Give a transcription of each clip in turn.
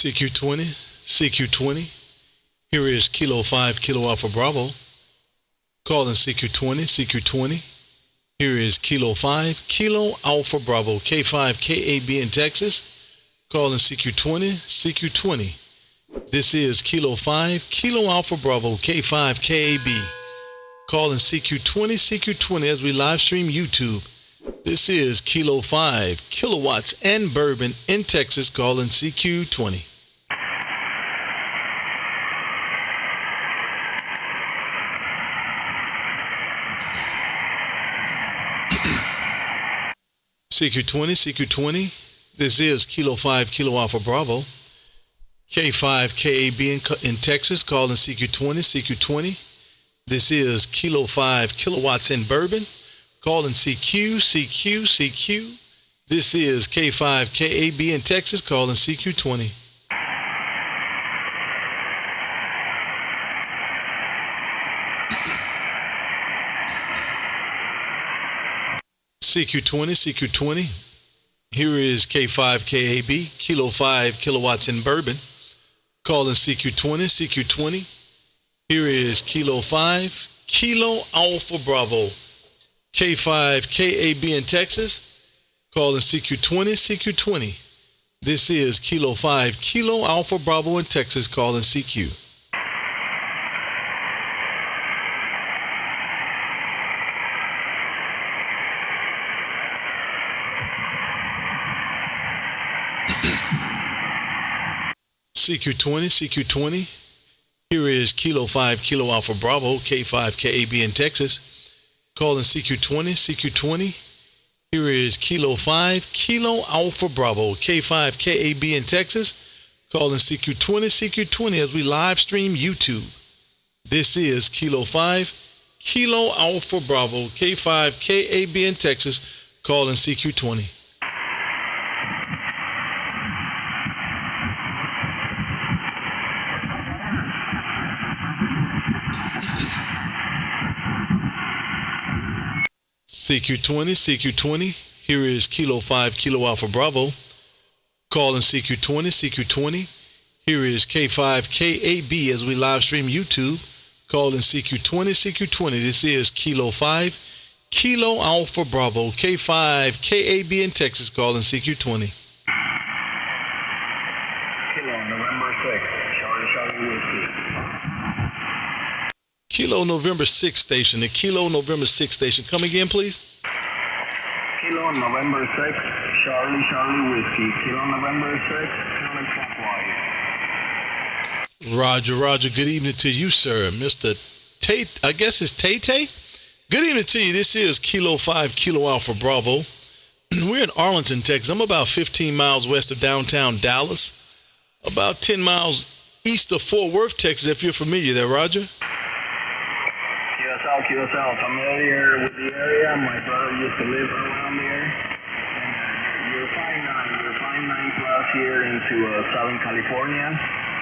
CQ20, CQ20. Here is Kilo 5, Kilo Alpha Bravo. Calling CQ20, CQ20. Here is Kilo 5, Kilo Alpha Bravo, K5, KAB in Texas. Calling CQ20, CQ20. This is Kilo 5, Kilo Alpha Bravo, K5, KAB. Calling CQ20, CQ20 as we live stream YouTube. This is Kilo 5, Kilowatts and Bourbon in Texas, calling CQ20. CQ20, CQ20. This is Kilo 5, Kilo Alpha Bravo, K5, KAB in Texas, calling CQ20, CQ20. This is Kilo 5, Kilowatts and Bourbon, calling CQ, CQ, CQ. This is K5, KAB in Texas, calling CQ20. CQ20, CQ20. Here is K5, KAB, Kilo 5, Kilowatts and Bourbon, calling CQ20, CQ20. Here is Kilo 5, Kilo Alpha Bravo, K5, KAB in Texas, calling CQ20, CQ20. This is Kilo 5, Kilo Alpha Bravo in Texas, calling CQ. CQ20, CQ20. Here is Kilo 5, Kilo Alpha Bravo, K5, KAB in Texas, calling CQ20, CQ20. Here is Kilo 5, Kilo Alpha Bravo, K5, KAB in Texas, calling CQ20, CQ20 as we live stream YouTube. This is Kilo 5, Kilo Alpha Bravo, K5, KAB in Texas, calling CQ20. CQ20, CQ20. Here is Kilo 5, Kilo Alpha Bravo, calling CQ20, CQ20. Here is K5, KAB as we live stream YouTube, calling CQ20, CQ20. This is Kilo 5, Kilo Alpha Bravo, K5, KAB in Texas, calling CQ20. Kilo November 6, Charlie Whiskey. Kilo November 6 station, the Kilo November 6 station. Come again, please. Kilo November 6, Charlie Whiskey. Kilo November 6, counterclockwise. Roger, Roger. Good evening to you, sir. Mr. Tate, I guess it's Tay. Good evening to you. This is Kilo 5, Kilo Alpha Bravo. We're in Arlington, Texas. I'm about 15 miles west of downtown Dallas, about 10 miles east of Fort Worth, Texas, if you're familiar there, Roger. QSL, familiar with the area. My brother used to live around there. And you're 5'9 plus here into Southern California.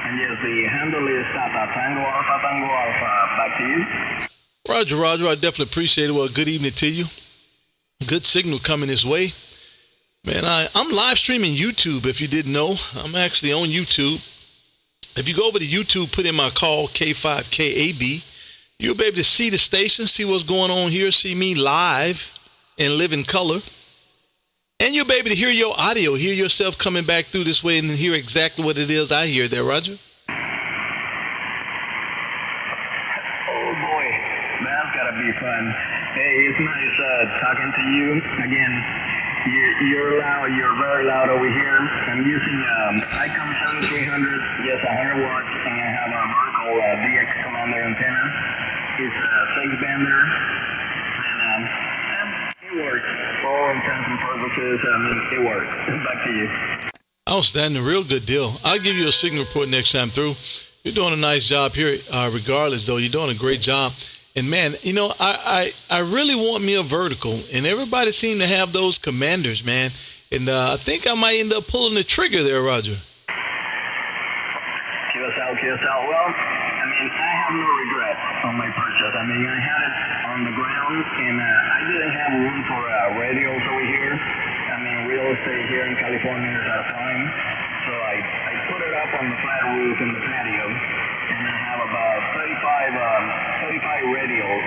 And yes, the handle is Tata Tango Alpha. Back to you. Roger, Roger. I definitely appreciate it. Well, good evening to you. Good signal coming this way. Man, I'm live streaming YouTube, if you didn't know. I'm actually on YouTube. If you go over to YouTube, put in my call, K5KAB, you'll be able to see the station, see what's going on here, see me live and live in color. And you'll be able to hear your audio, hear yourself coming back through this way and hear exactly what it is I hear there, Roger. Oh, boy. That's got to be fun. Hey, it's nice talking to you. Again, you're loud. You're very loud over here. I'm using ICOM 7300, yes, 100 watts, and I have a vertical DX Commander antenna. It's a 6-bander, and it works. For all intents and purposes, it works. Back to you. Outstanding, real good deal. I'll give you a signal report next time through. You're doing a nice job here, regardless, though. You're doing a great job. And, man, you know, I really want me a vertical, and everybody seems to have those commanders, man. And I think I might end up pulling the trigger there, Roger. QSL. Well, I have no regret on my purchase. I had it on the ground, and I didn't have room for radios over here. Real estate here in California is our prime. So I put it it up on the flat roof in the patio, and I have about 35 radios,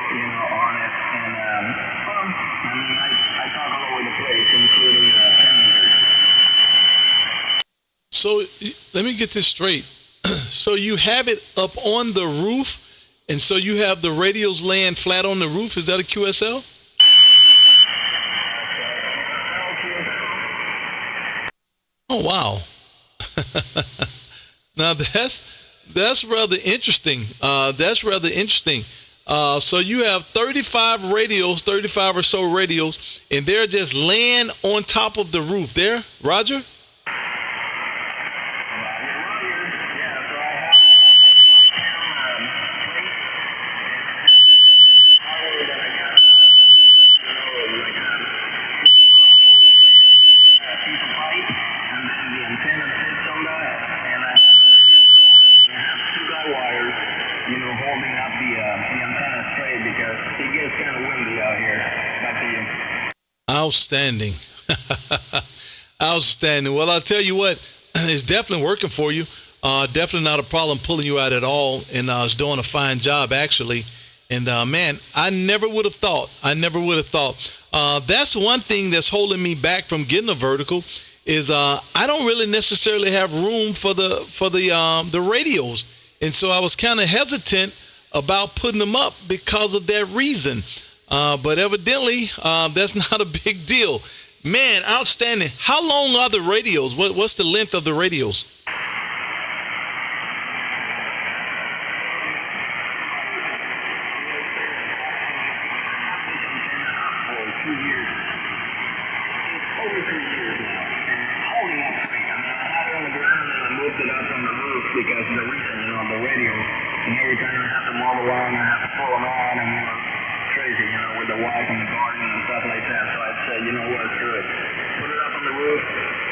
on it, and I talk all over the place, including 10 meters. So let me get this straight. So you have it up on the roof, and so you have the radios laying flat on the roof. Is that a QSL? Oh wow! Now that's rather interesting. That's rather interesting. So you have 35 radios, 35 or so radios, and they're just laying on top of the roof there, Roger? Outstanding. Outstanding. Well, I'll tell you what, it's definitely working for you. Definitely not a problem pulling you out at all. And it's doing a fine job, actually. And, man, I never would have thought. That's one thing that's holding me back from getting a vertical is I don't really necessarily have room for the radios. And so I was kind of hesitant about putting them up because of that reason. But evidently, that's not a big deal. Man, outstanding. How long are the radios? What's the length of the radios? Because of the reason, the radio, and every time I have to mow the lawn, I have to pull them on, and crazy, with the wife and the garden and stuff like that. So I'd say, what, screw it. Put it up on the roof.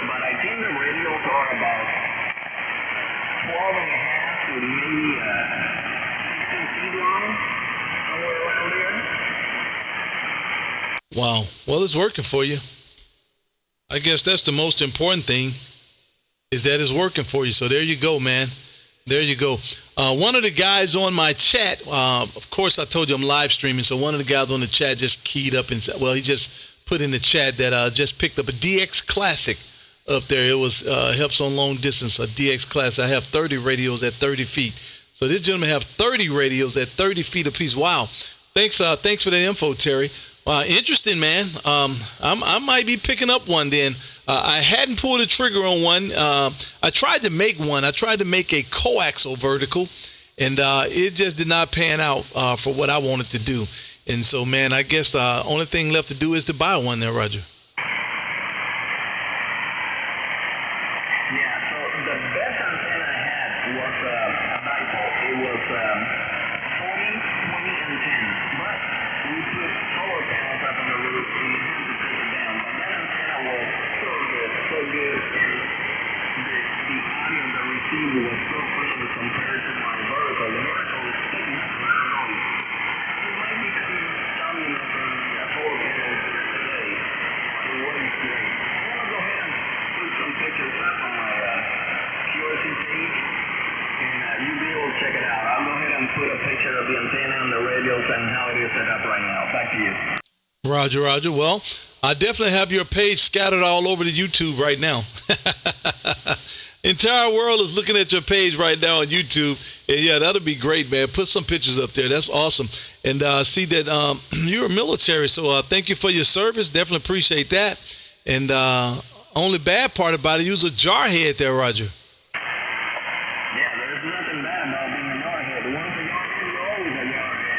But I think the radios are about 12 and a half to maybe 16 feet long, somewhere around there. Wow. Well, it's working for you. I guess that's the most important thing, is that it's working for you. So there you go, man. There you go. One of the guys on my chat, of course, I told you I'm live streaming. So one of the guys on the chat just keyed up and said, well, he just put in the chat that just picked up a DX Classic up there. It was helps on long distance, a DX Classic. I have 30 radios at 30 feet. So this gentleman have 30 radios at 30 feet apiece. Wow. Thanks for that info, Terry. Interesting, man. I might be picking up one then. I hadn't pulled the trigger on one. I tried to make one. I tried to make a coaxial vertical, and it just did not pan out for what I wanted to do. And so, man, I guess the only thing left to do is to buy one there, Roger. Yeah, so the best antenna I had was a dipole. It was 40, 20, and 10. But we put solar panels up on the roof, and you had to take it down. But that antenna was so good, and the audio that received was so clean compared to my vertical. The vertical is thin, and I don't know. It might be coming down, from the solar panels today. It wasn't great. I'm going to go ahead and put some pictures up on my QRC page, and you'll be able to check it out. I'll go ahead and put a picture of the antenna and the radios and how it is set up right now. Back to you. Roger. Well, I definitely have your page scattered all over the YouTube right now. Entire world is looking at your page right now on YouTube. And yeah, that'll be great, man. Put some pictures up there. That's awesome. And see that you're military. So thank you for your service. Definitely appreciate that. And only bad part about it, you was a jarhead there, Roger. Yeah, there's nothing bad about being a jarhead. Once a jarhead, you're always a jarhead.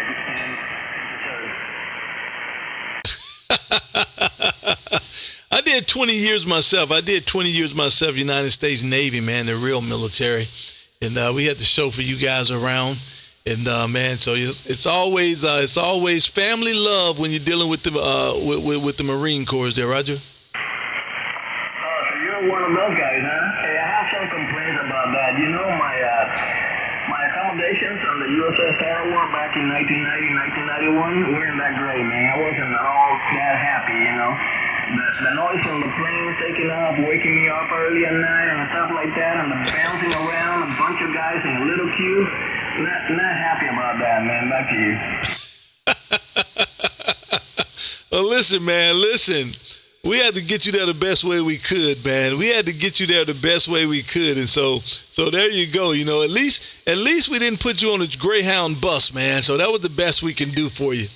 I did 20 years myself. United States Navy, man, the real military. And we had to show for you guys around. And man, so it's always family love when you're dealing with the Marine Corps there, Roger. So you're one of those guys, huh? Hey, I have some complaints about that. My accommodations on the USS War back in 1990, 1991 weren't that great, man. I wasn't all that happy, the noise from the planes taking off, waking me up early at night and stuff like that, and the bouncing around, a bunch of guys in a little queue. Not happy about that, man. Back to you. Well, listen, man, listen. We had to get you there the best way we could, man. We had to get you there the best way we could, and so there you go. You know, at least we didn't put you on a Greyhound bus, man. So that was the best we can do for you.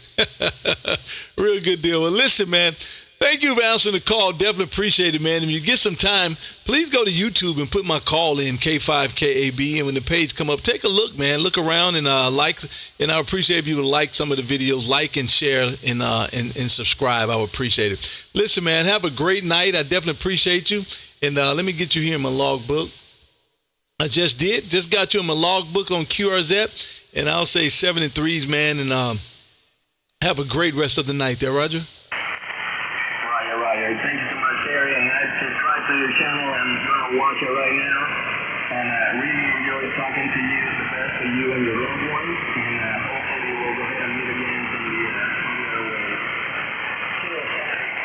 Real good deal. Well, listen, man. Thank you for answering the call. Definitely appreciate it, man. If you get some time, please go to YouTube and put my call in, K5KAB, and when the page come up, take a look, man. Look around and like, and I appreciate if you would like some of the videos, like and share and subscribe. I would appreciate it. Listen, man, have a great night. I definitely appreciate you. And let me get you here in my logbook. I just got you in my logbook on QRZ, and I'll say 7 and 3s, man, and have a great rest of the night there, Roger. Roger. Thank you so much, Terry, and I subscribe to your channel and going to watch it right now. And really enjoy talking to you, the best of you and your loved ones. And hopefully we'll go ahead and meet again from the other way.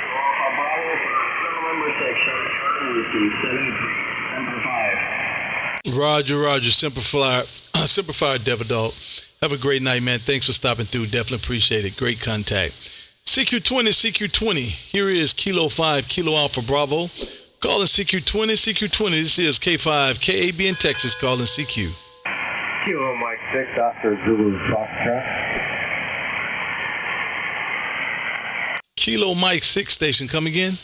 Alpha Bravo for number 6, Charlie Whiskey, 73, number 5. Roger, Semper Fi, Devil Dog. Have a great night, man. Thanks for stopping through. Definitely appreciate it. Great contact. CQ20. Here is Kilo 5, Kilo Alpha Bravo. Calling CQ20. This is K5, KAB in Texas, calling CQ. Kilo Mike 6, Oscar Zulu Foxtrot. Kilo Mike 6 station, come again.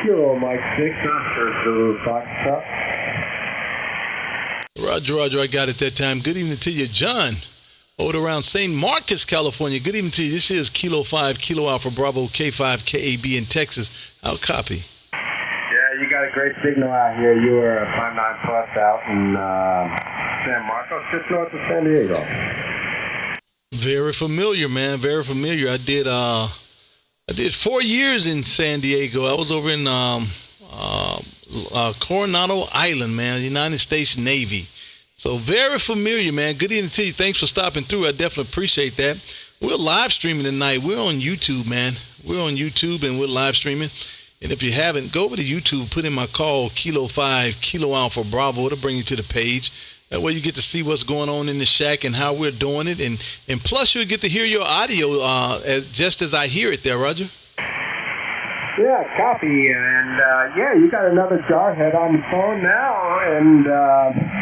Kilo Mike 6, Oscar Zulu Foxtrot. Roger, I got it that time. Good evening to you, John. Over around St. Marcus, California. Good evening to you. This is Kilo 5, Kilo Alpha Bravo, K5, KAB in Texas. I'll copy. Yeah, you got a great signal out here. You were a 59 plus out in San Marcos, just north of San Diego. Very familiar, man. Very familiar. I did 4 years in San Diego. I was over in Coronado Island, man, United States Navy. So very familiar, man. Good evening to you. Thanks for stopping through. I definitely appreciate that. We're live streaming tonight. We're on YouTube, man. We're on YouTube and we're live streaming. And if you haven't, go over to YouTube, put in my call, Kilo 5, Kilo Alpha Bravo. It'll bring you to the page. That way you get to see what's going on in the shack and how we're doing it. And plus you'll get to hear your audio just as I hear it there, Roger. Yeah, copy. And yeah, you got another jarhead on the phone now. And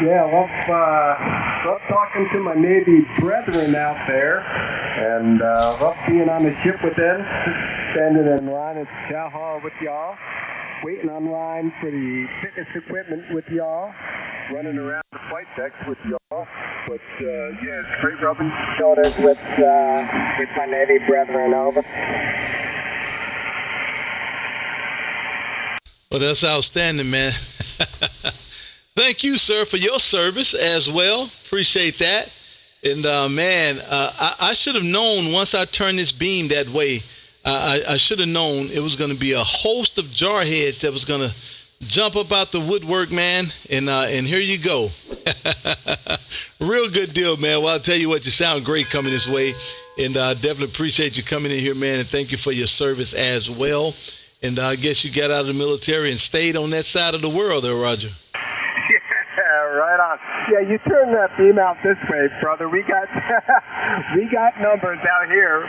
yeah, love talking to my Navy brethren out there. And love being on the ship with them, standing in line at the chow hall with y'all, waiting on line for the fitness equipment with y'all, running around the flight decks with y'all. But yeah, it's great rubbing shoulders with my Navy brethren. Over. Well, that's outstanding, man. Thank you, sir, for your service as well. Appreciate that. And, man, I should have known once I turned this beam that way, I should have known it was going to be a host of jarheads that was going to jump up out the woodwork, man. And here you go. Real good deal, man. Well, I'll tell you what, you sound great coming this way. And definitely appreciate you coming in here, man. And thank you for your service as well. And I guess you got out of the military and stayed on that side of the world there, Roger. Yeah, right on. Yeah, you turn that beam out this way, brother. We got numbers out here.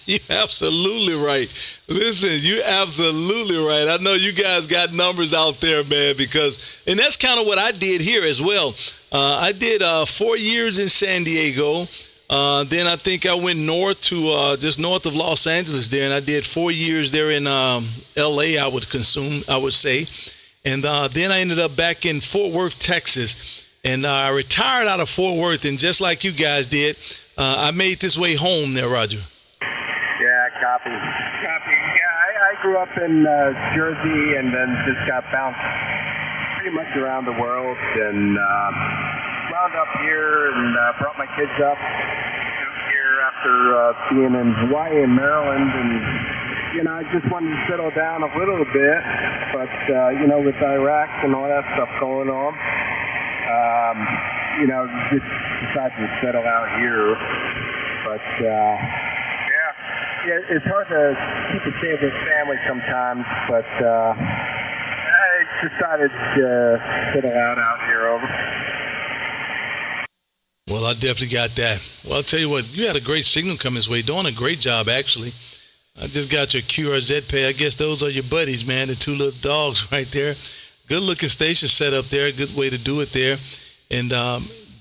You're absolutely right. Listen, you're absolutely right. I know you guys got numbers out there, man, and that's kind of what I did here as well. I did 4 years in San Diego. Then I think I went north to just north of Los Angeles there, and I did 4 years there in L.A. I would say. And then I ended up back in Fort Worth, Texas. And I retired out of Fort Worth, and just like you guys did, I made this way home there, Roger. Yeah, copy. Yeah, I grew up in Jersey and then just got bounced pretty much around the world and wound up here and brought my kids up here after being in Hawaii and Maryland, and you know, I just wanted to settle down a little bit, but you know, with Iraq and all that stuff going on, you know, just decided to settle out here. But yeah, Yeah, it's hard to keep it safe with family sometimes, but I decided to sit it out here over. Well, I definitely got that. Well, I'll tell you what, you had a great signal coming this way. Doing a great job, actually. I just got your QRZ pay. I guess those are your buddies, man, the two little dogs right there. Good-looking station set up there. Good way to do it there. And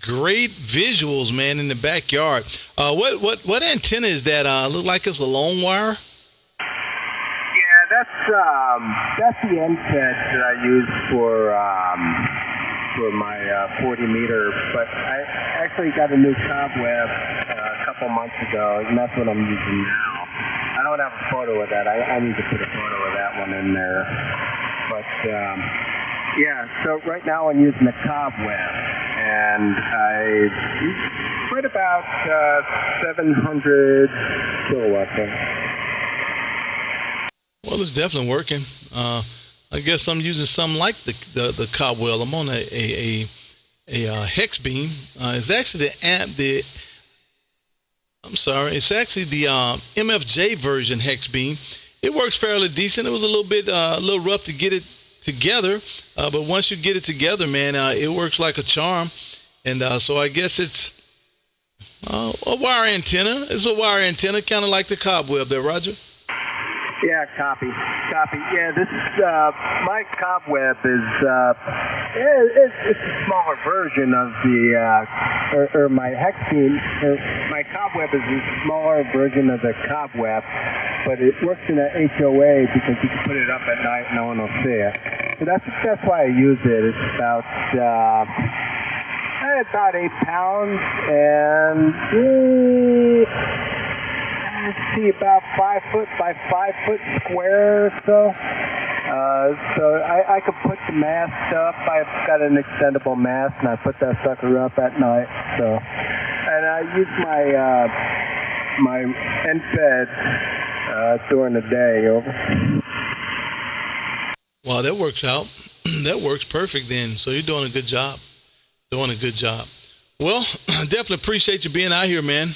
great visuals, man, in the backyard. What antenna is that? Look like it's a long wire? Yeah, that's the end set that I use for my 40 meter, but I actually got a new cobweb a couple months ago, and that's what I'm using now. I don't have a photo of that. I need to put a photo of that one in there. But yeah, so right now I'm using the cobweb, and I right about 700 kilowatts. Well, it's definitely working. I guess I'm using something like the cobweb. I'm on a hex beam. It's actually it's actually the MFJ version hex beam. It works fairly decent. It was a little rough to get it together, but once you get it together, man, it works like a charm. And so I guess it's a wire antenna. It's a wire antenna, kind of like the cobweb there, Roger. Yeah, copy. Yeah, this is my cobweb is it's a smaller version of the or my hex beam. My cobweb is a smaller version of the cobweb, but it works in an HOA because you can put it up at night and no one will see it. So that's why I use it. It's about 8 pounds and. Let's see, about 5 foot by 5 foot square or so. So I could put the mast up. I've got an extendable mast, and I put that sucker up at night. So, and I use my end fed during the day. Over. Well, that works out. That works perfect then. So you're doing a good job. Well, I definitely appreciate you being out here, man.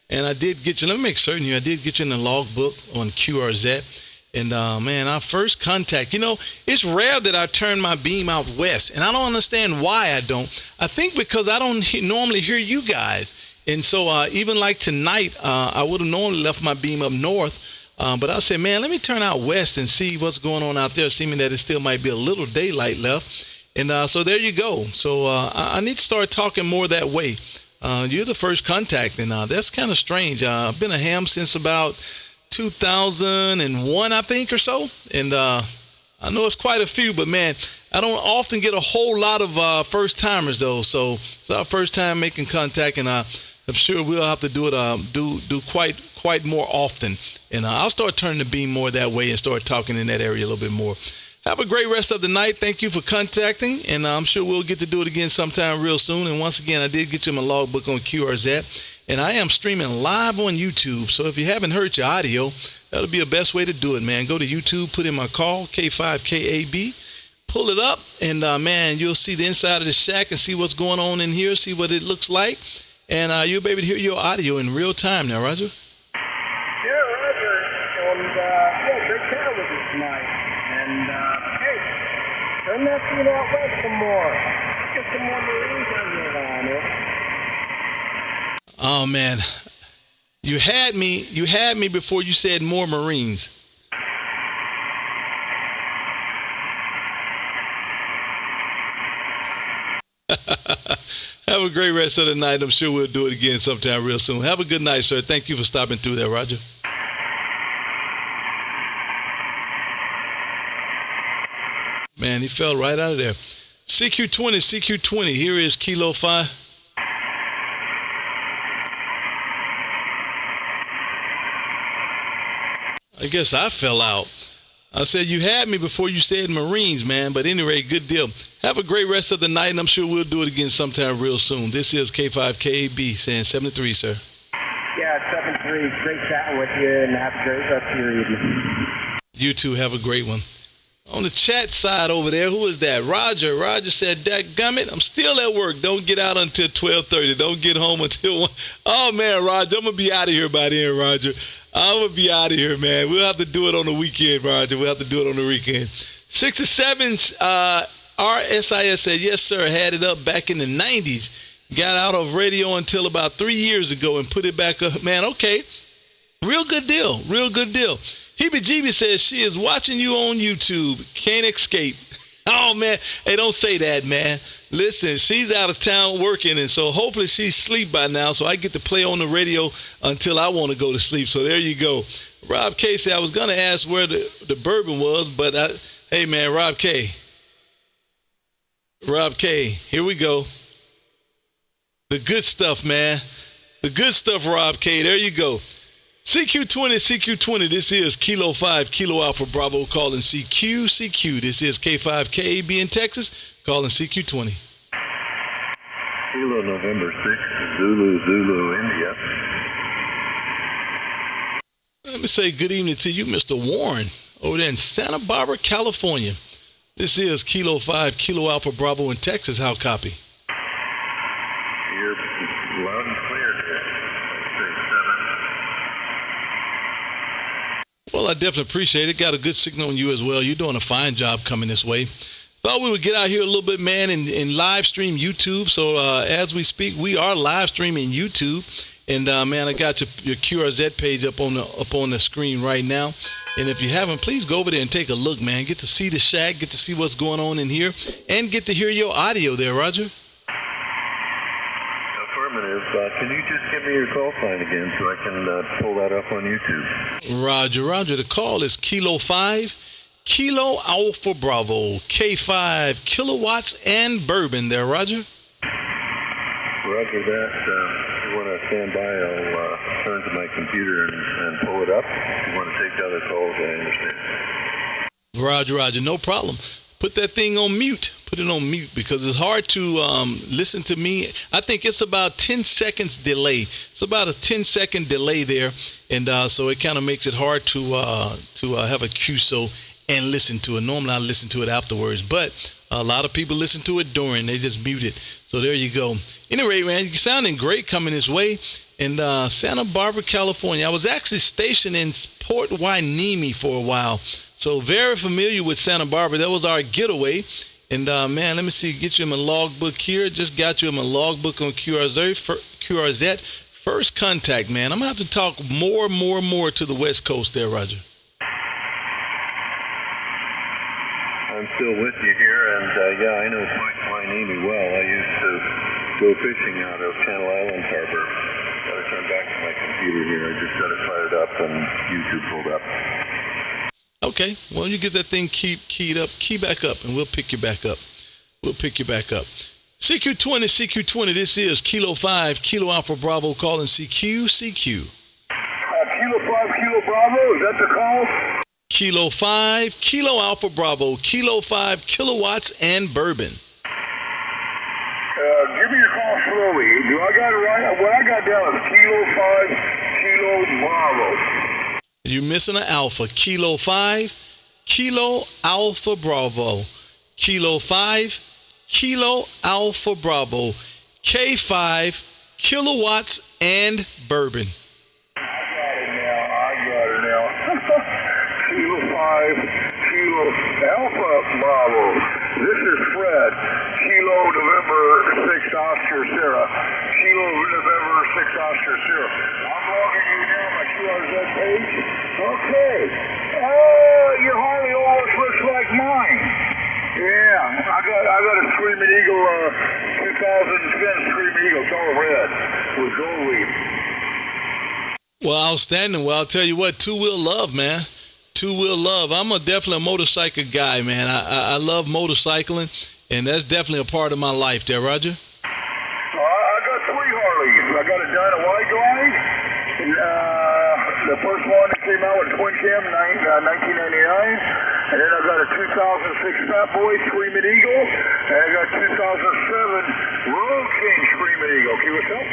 And I did get you, let me make certain here, I did get you in the logbook on QRZ. And man, our first contact, it's rare that I turn my beam out west. And I don't understand why I don't. I think because I don't normally hear you guys. And so even like tonight, I would have normally left my beam up north. But I said, man, let me turn out west and see what's going on out there, seeming that it still might be a little daylight left. And so there you go. So I need to start talking more that way. You're the first contact, and that's kind of strange. I've been a ham since about 2001, I think, or so. And I know it's quite a few, but man, I don't often get a whole lot of first timers though. So it's our first time making contact, and I'm sure we'll have to do it do quite more often. And I'll start turning the beam more that way and start talking in that area a little bit more. Have a great rest of the night. Thank you for contacting, and I'm sure we'll get to do it again sometime real soon. And once again, I did get you my logbook on QRZ, and I am streaming live on YouTube. So if you haven't heard your audio, that'll be the best way to do it, man. Go to YouTube, put in my call, K5KAB, pull it up, and man, you'll see the inside of the shack and see what's going on in here, see what it looks like, and you'll be able to hear your audio in real time now, Roger. Yeah, Roger, and yeah, great chatting with you tonight. And hey, turn that thing out west some more. Get some more Marines on your line, Oh man, you had me before you said more Marines. Have a great rest of the night. I'm sure we'll do it again sometime real soon. Have a good night, sir. Thank you for stopping through there, Roger. Man, he fell right out of there. CQ20. Here is Kilo 5. I guess I fell out. I said you had me before you said Marines, man. But anyway, good deal. Have a great rest of the night, and I'm sure we'll do it again sometime real soon. This is K5KAB saying 73, sir. Yeah, 73. Great chatting with you, and have a great rest of your evening. You too. Have a great one. On the chat side over there, who is that? Roger. Roger said, "Dadgummit, I'm still at work. Don't get out until 12:30. Don't get home until 1." Oh, man, Roger, I'm going to be out of here by then, Roger. I'm gonna be out of here, man. We'll have to do it on the weekend, Roger. We'll have to do it on the weekend. 67's RSIS said, yes, sir. Had it up back in the 90s. Got out of radio until about 3 years ago and put it back up. Man, okay. Real good deal. Real good deal. Hebe Jeebie says she is watching you on YouTube. Can't escape. Oh, man. Hey, don't say that, man. Listen, she's out of town working, and so hopefully she's asleep by now, so I get to play on the radio until I want to go to sleep. So there you go. Rob K said, I was going to ask where the bourbon was, but hey, man, Rob K. Rob K, here we go. The good stuff, man. The good stuff, Rob K. There you go. CQ20, this is Kilo 5, Kilo Alpha Bravo, calling CQ. This is K5KAB in Texas, calling CQ20. Kilo November 6, Zulu, India. Let me say good evening to you, Mr. Warren, over there in Santa Barbara, California. This is Kilo 5, Kilo Alpha Bravo in Texas. How copy? You're loud and clear, dear. 6-7. Well, I definitely appreciate it. Got a good signal on you as well. You're doing a fine job coming this way. Thought we would get out here a little bit, man, and live stream YouTube. So as we speak, we are live streaming YouTube. And man, I got your QRZ page up on the screen right now. And if you haven't, please go over there and take a look, man. Get to see the shack, get to see what's going on in here, and get to hear your audio there, Roger. Affirmative. Can you just give me your call sign again so I can pull that up on YouTube? Roger. The call is Kilo 5, Kilo Alpha Bravo, K5, Kilowatts and Bourbon there, Roger. Roger that. If you want to stand by, I'll turn to my computer and pull it up. If you want to take the other calls, I understand. Roger. No problem. Put that thing on mute. Put it on mute because it's hard to listen to me. I think it's about 10 seconds delay. It's about a 10-second delay there, and so it kind of makes it hard to have a QSO and listen to it. Normally I listen to it afterwards, but a lot of people listen to it during. They just mute it. So there you go. Anyway, man, you're sounding great coming this way in Santa Barbara, California. I was actually stationed in Port Hueneme for a while, so very familiar with Santa Barbara. That was our getaway. And man, let me see. Get you in my logbook here. Just got you in my logbook on QRZ. First contact, man. I'm gonna have to talk more to the West Coast there, Roger. I'm still with you here, and yeah, I know Port Hueneme well. I used to go fishing out of Channel Islands Harbor. Got to turn back to my computer here. I just got it fired up and YouTube pulled up. Okay, well, you get that thing keyed up, key back up, and we'll pick you back up. CQ20, this is Kilo 5, Kilo Alpha Bravo, calling CQ. Kilo 5, Kilo Bravo, is that the call? Kilo 5, Kilo Alpha Bravo, Kilo 5, Kilowatts and Bourbon. Give me your call slowly. Do I got it right? What I got down is Kilo 5, Kilo Bravo. You're missing an alpha. Kilo 5, Kilo Alpha Bravo. Kilo 5, Kilo Alpha Bravo. K5, Kilowatts and Bourbon. I got it now. Kilo 5, Kilo Alpha Bravo. This is Fred. Kilo November 6 Oscar Sierra. Kilo November 6 Oscar Sierra. I'm logging you now on my QRZ page. Okay. Your Harley almost looks like mine. Yeah, I got a Screaming Eagle 2010 Screaming Eagle. It's all red with gold leaf. Well, outstanding. Well, I'll tell you what, two-wheel love, man. Two-wheel love. I'm definitely a motorcycle guy, man. I love motorcycling, and that's definitely a part of my life there, Roger. I got 3 Harleys. I got a Dyna White Glide, and the first one that came out with twin cam, 1999, and then I got a 2006 Fat Boy Screaming Eagle, and I got 2007 Road King Screaming Eagle. Okay, what's up?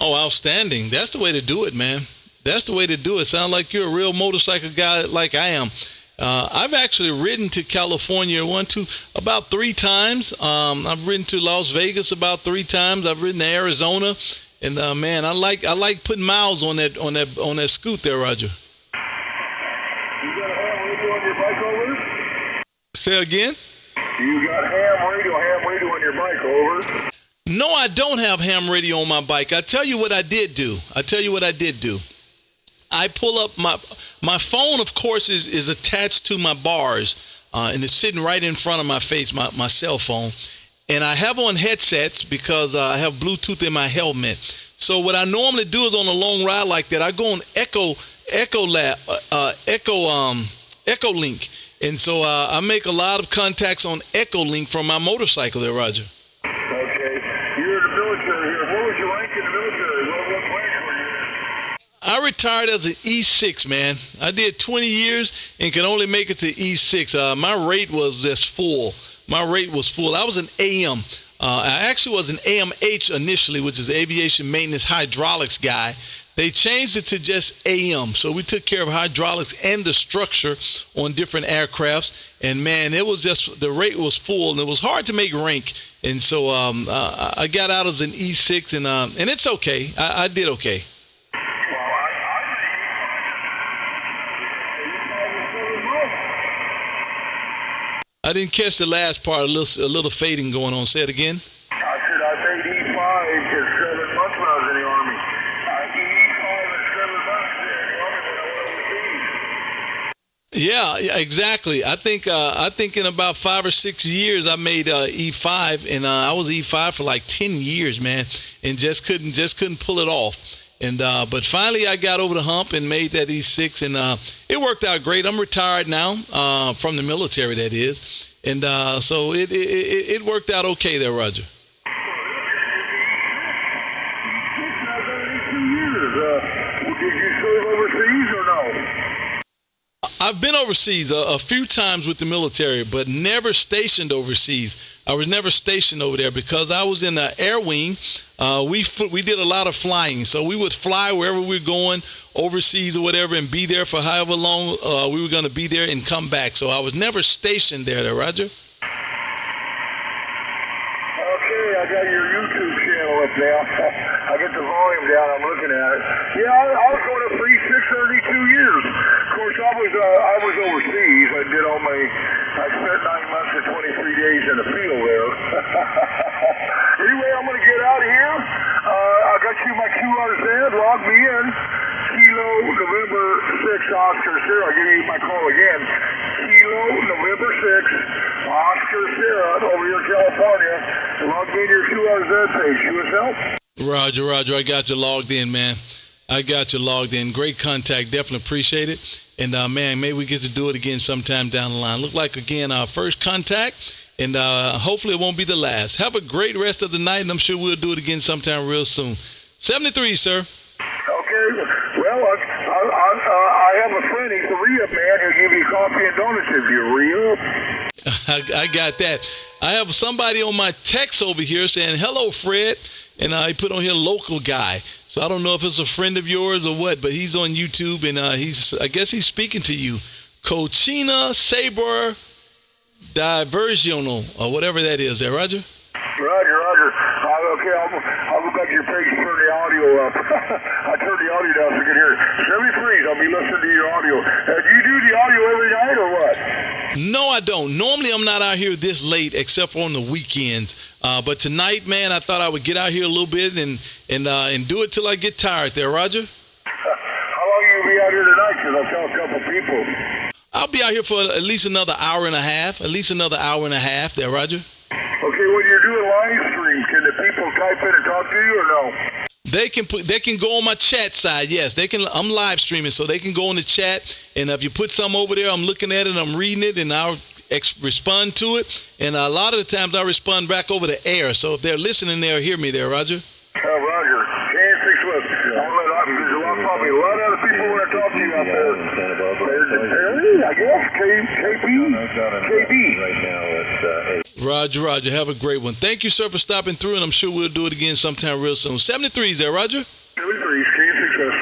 Oh, outstanding. That's the way to do it, man. That's the way to do it. Sound like you're a real motorcycle guy like I am. I've actually ridden to California about 3 times. I've ridden to Las Vegas about 3 times. I've ridden to Arizona. And man, I like putting miles on that scoot there, Roger. You got a ham radio on your bike over? Say again? You got ham radio on your bike over? No, I don't have ham radio on my bike. I tell you what I did do. I pull up my phone, of course, is attached to my bars, and it's sitting right in front of my face, my cell phone. And I have on headsets because I have Bluetooth in my helmet. So what I normally do is on a long ride like that, I go on Echo Link, and so I make a lot of contacts on Echo Link from my motorcycle there, Roger. Okay, you're in the military here. What was your rank in the military? What rank were you in? I retired as an E6, man. I did 20 years and could only make it to E6. My rate was just full. I was an AM. I actually was an AMH initially, which is Aviation Maintenance Hydraulics guy. They changed it to just AM. So we took care of hydraulics and the structure on different aircrafts. And man, it was just, the rate was full and it was hard to make rank. And so I got out as an E6 and it's okay. I did okay. I didn't catch the last part. A little fading going on. Say it again. I said I made E5 for 7 months when I was in the Army. I did E5 in 7 months in the Army when I went overseas. Yeah, exactly. I think in about 5 or 6 years I made E5, and I was E5 for like 10 years, man, and just couldn't pull it off. And but finally I got over the hump and made that E6, and it worked out great. I'm retired now from the military, that is, and so it worked out okay there, Roger. Did you serve overseas or no? I've been overseas a few times with the military, but never stationed overseas. I was never stationed over there because I was in the air wing. We did a lot of flying, so we would fly wherever we were going, overseas or whatever, and be there for however long we were going to be there and come back. So I was never stationed there, Roger. Okay, I got your YouTube channel up now. I get the volume down. I'm looking at it. Yeah, I was going up for E6 32 years. Of course, I was overseas. I spent 9 months and 23 days in the field there. Anyway, I'm going to get out of here. I got you my QRZ. Log me in. Kilo November 6 Oscar Sierra. I'll give you my call again. Kilo November 6 Oscar Sierra over here in California. Log me in your QRZ page. USL. Roger. I got you logged in, man. I got you logged in. Great contact. Definitely appreciate it. And, man, maybe we get to do it again sometime down the line. Look like, again, our first contact, and hopefully it won't be the last. Have a great rest of the night, and I'm sure we'll do it again sometime real soon. 73, sir. Okay. Well, I have a friend. He's a re-up man. He'll give you coffee and donuts if you re-up. I got that. I have somebody on my text over here saying, hello, Fred. And he put on here local guy. So I don't know if it's a friend of yours or what, but he's on YouTube, and I guess he's speaking to you. Cochina Saber Diversional, or whatever that is there, Roger? Roger. Okay, I'll look at your page and turn the audio up. I turned the audio down so you can hear it. 73s, I'll be listening to your audio. Do you do the audio every night or what? No, I don't. Normally, I'm not out here this late except for on the weekends. But tonight, man, I thought I would get out here a little bit and do it till I get tired there, Roger. How long you be out here tonight? Because I'll tell a couple people. I'll be out here for at least another hour and a half. There, Roger. Okay, when you're doing live streams, can the people type in and talk to you or no? They can go on my chat side. Yes, they can. I'm live streaming, so they can go on the chat. And if you put something over there, I'm looking at it, I'm reading it, and I'll respond to it. And a lot of the times I respond back over the air. So if they're listening, they'll hear me there, Roger. Roger. K6 West. There's a lot of other people want to talk to you out there. I guess KB. Right now it's 8. Roger. Have a great one. Thank you, sir, for stopping through, and I'm sure we'll do it again sometime real soon. 73's there, Roger. 73's K6 West.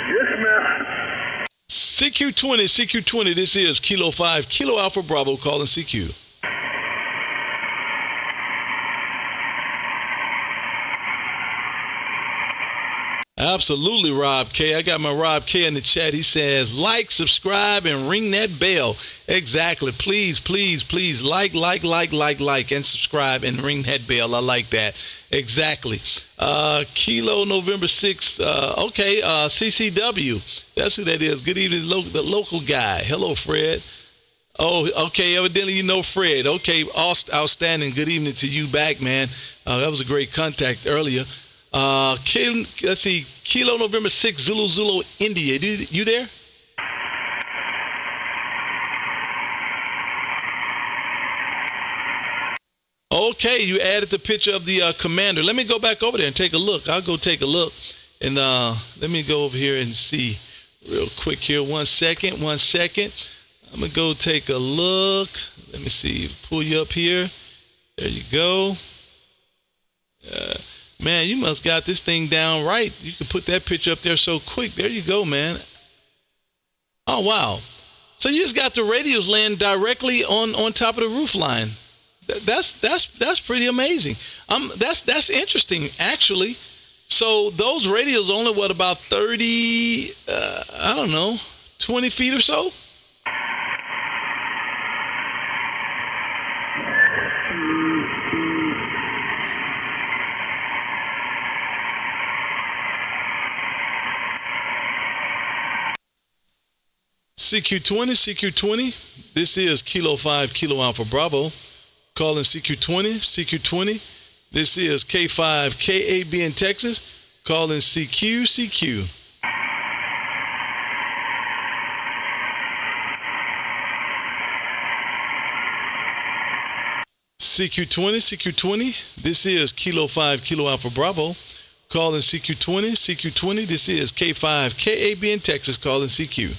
Yes, ma'am. CQ20. This is Kilo 5, Kilo Alpha Bravo calling CQ. Absolutely, Rob K. I got my Rob K in the chat. He says, like, subscribe, and ring that bell. Exactly. Please, please, please like, and subscribe and ring that bell. I like that. Exactly. Kilo November 6th. Okay, CCW. That's who that is. Good evening, the local guy. Hello, Fred. Oh, okay. Evidently, you know Fred. Okay, outstanding. Good evening to you back, man. That was a great contact earlier. Let's see. Kilo November 6th, Zulu, India. You there? Okay, you added the picture of the commander. Let me go back over there and take a look. I'll go take a look. And let me go over here and see real quick here. 1 second. I'm going to go take a look. Let me see. Pull you up here. There you go. Man, you must got this thing down right. You can put that picture up there so quick. There you go, man. Oh, wow. So you just got the radios laying directly on top of the roof line. That's pretty amazing. That's interesting, actually. So those radios only, what, about 30, 20 feet or so? CQ20, this is Kilo 5, Kilo Alpha Bravo. Calling CQ20, this is K5, KAB in Texas. Calling CQ. CQ20, this is Kilo 5, Kilo Alpha Bravo. Calling CQ20, this is K5, KAB in Texas. Calling CQ.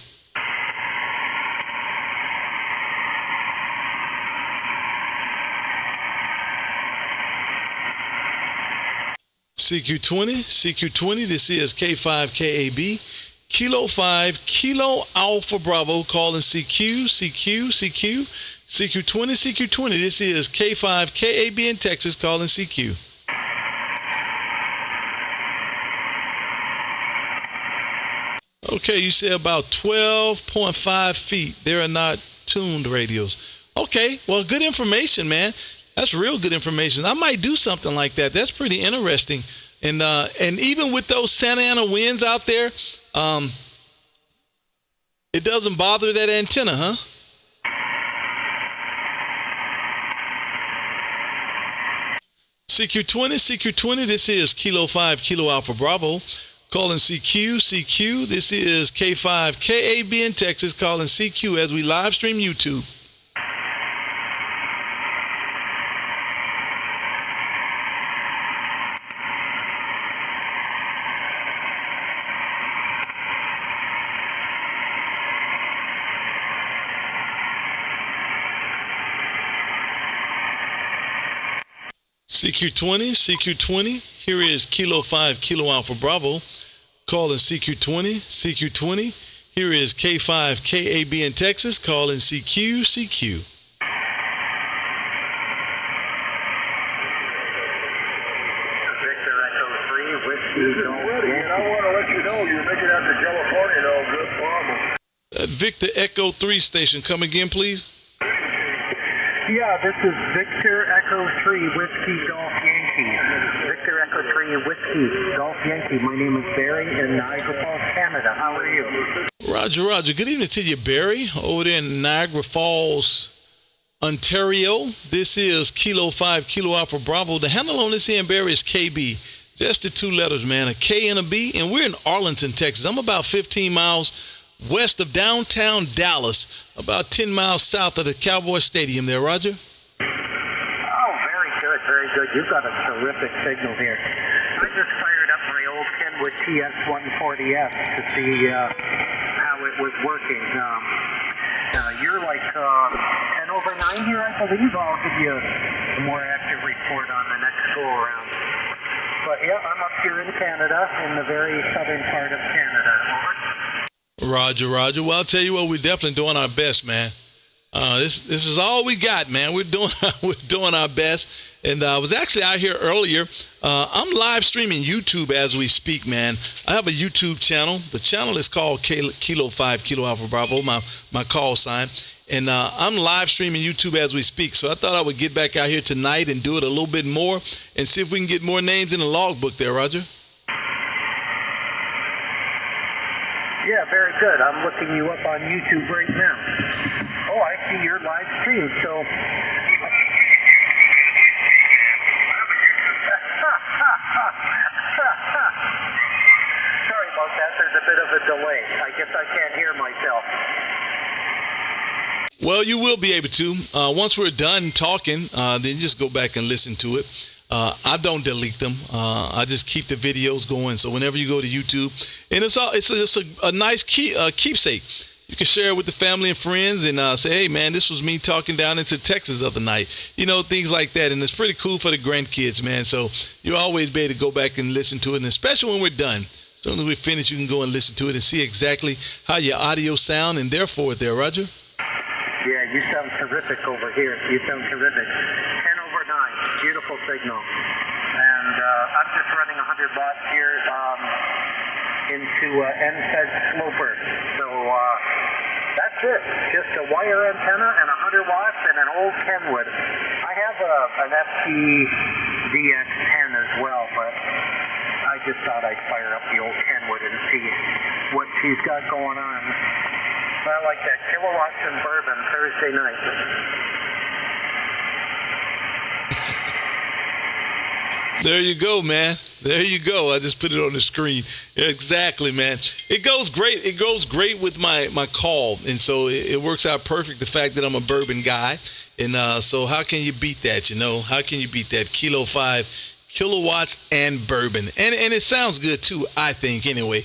CQ20, this is K5 KAB, Kilo 5, Kilo Alpha Bravo, calling CQ. CQ20, this is K5 KAB in Texas, calling CQ. Okay, you say about 12.5 feet. There are not tuned radios. Okay, well, good information, man. That's real good information. I might do something like that. That's pretty interesting. And even with those Santa Ana winds out there, it doesn't bother that antenna, huh? CQ20, this is Kilo 5, Kilo Alpha Bravo. Calling CQ. This is K5 KAB in Texas, calling CQ as we live stream YouTube. CQ20, here is Kilo 5, Kilo Alpha Bravo, calling CQ20, here is K5, KAB in Texas, calling CQ. Victor Echo 3, Whiskey, ready, and I want to let you know you're making it out to California, no good problem. Victor Echo 3 station, come again, please. Yeah, this is Victor Echo 3, Whiskey Golf Yankee. Victor Echo 3, Whiskey Golf Yankee. My name is Barry in Niagara Falls, Canada. How are you? Roger. Good evening to you, Barry, over there in Niagara Falls, Ontario. This is Kilo 5, Kilo Alpha Bravo. The handle on this end, Barry, is KB. Just the two letters, man, a K and a B. And we're in Arlington, Texas. I'm about 15 miles west of downtown Dallas, about 10 miles south of the Cowboy Stadium there, Roger. Oh, very good. You've got a terrific signal here. I just fired up my old Kenwood TS-140S to see how it was working. You're like 10 over 9 here, I believe. I'll give you a more active report on the next go-around. But yeah, I'm up here in Canada, in the very southern part of Canada. Roger. Well, I'll tell you what, we're definitely doing our best, man. This is all we got, man. We're doing our best. And I was actually out here earlier. I'm live streaming YouTube as we speak, man. I have a YouTube channel. The channel is called Kilo 5 Kilo Alpha Bravo, my call sign. And I'm live streaming YouTube as we speak. So I thought I would get back out here tonight and do it a little bit more and see if we can get more names in the logbook there, Roger. Yeah, very good. I'm looking you up on YouTube right now. Oh, I see your live stream. So. Sorry about that. There's a bit of a delay. I guess I can't hear myself. Well, you will be able to. Once we're done talking, then just go back and listen to it. I don't delete them. I just keep the videos going. So whenever you go to YouTube, and it's a nice keepsake. You can share it with the family and friends and say, hey, man, this was me talking down into Texas the other night. You know, things like that. And it's pretty cool for the grandkids, man. So you'll always be able to go back and listen to it. And especially when we're done. As soon as we're finished, you can go and listen to it and see exactly how your audio sound and therefore there, Roger. Yeah, you sound terrific over here. You sound terrific. 10/9, beautiful signal. And I'm just running 100 watts here into NFED sloper. So that's it. Just a wire antenna and 100 watts and an old Kenwood. I have an FT-DX10 as well, but I just thought I'd fire up the old Kenwood and see what she's got going on. I like that. Kilowatts and Bourbon, Thursday night. There you go, man. There you go. I just put it on the screen. Exactly, man. It goes great. It goes great with my call. And so it works out perfect, the fact that I'm a bourbon guy. And so how can you beat that, you know? How can you beat that? Kilo 5 Kilowatts and Bourbon. And it sounds good, too, I think, anyway.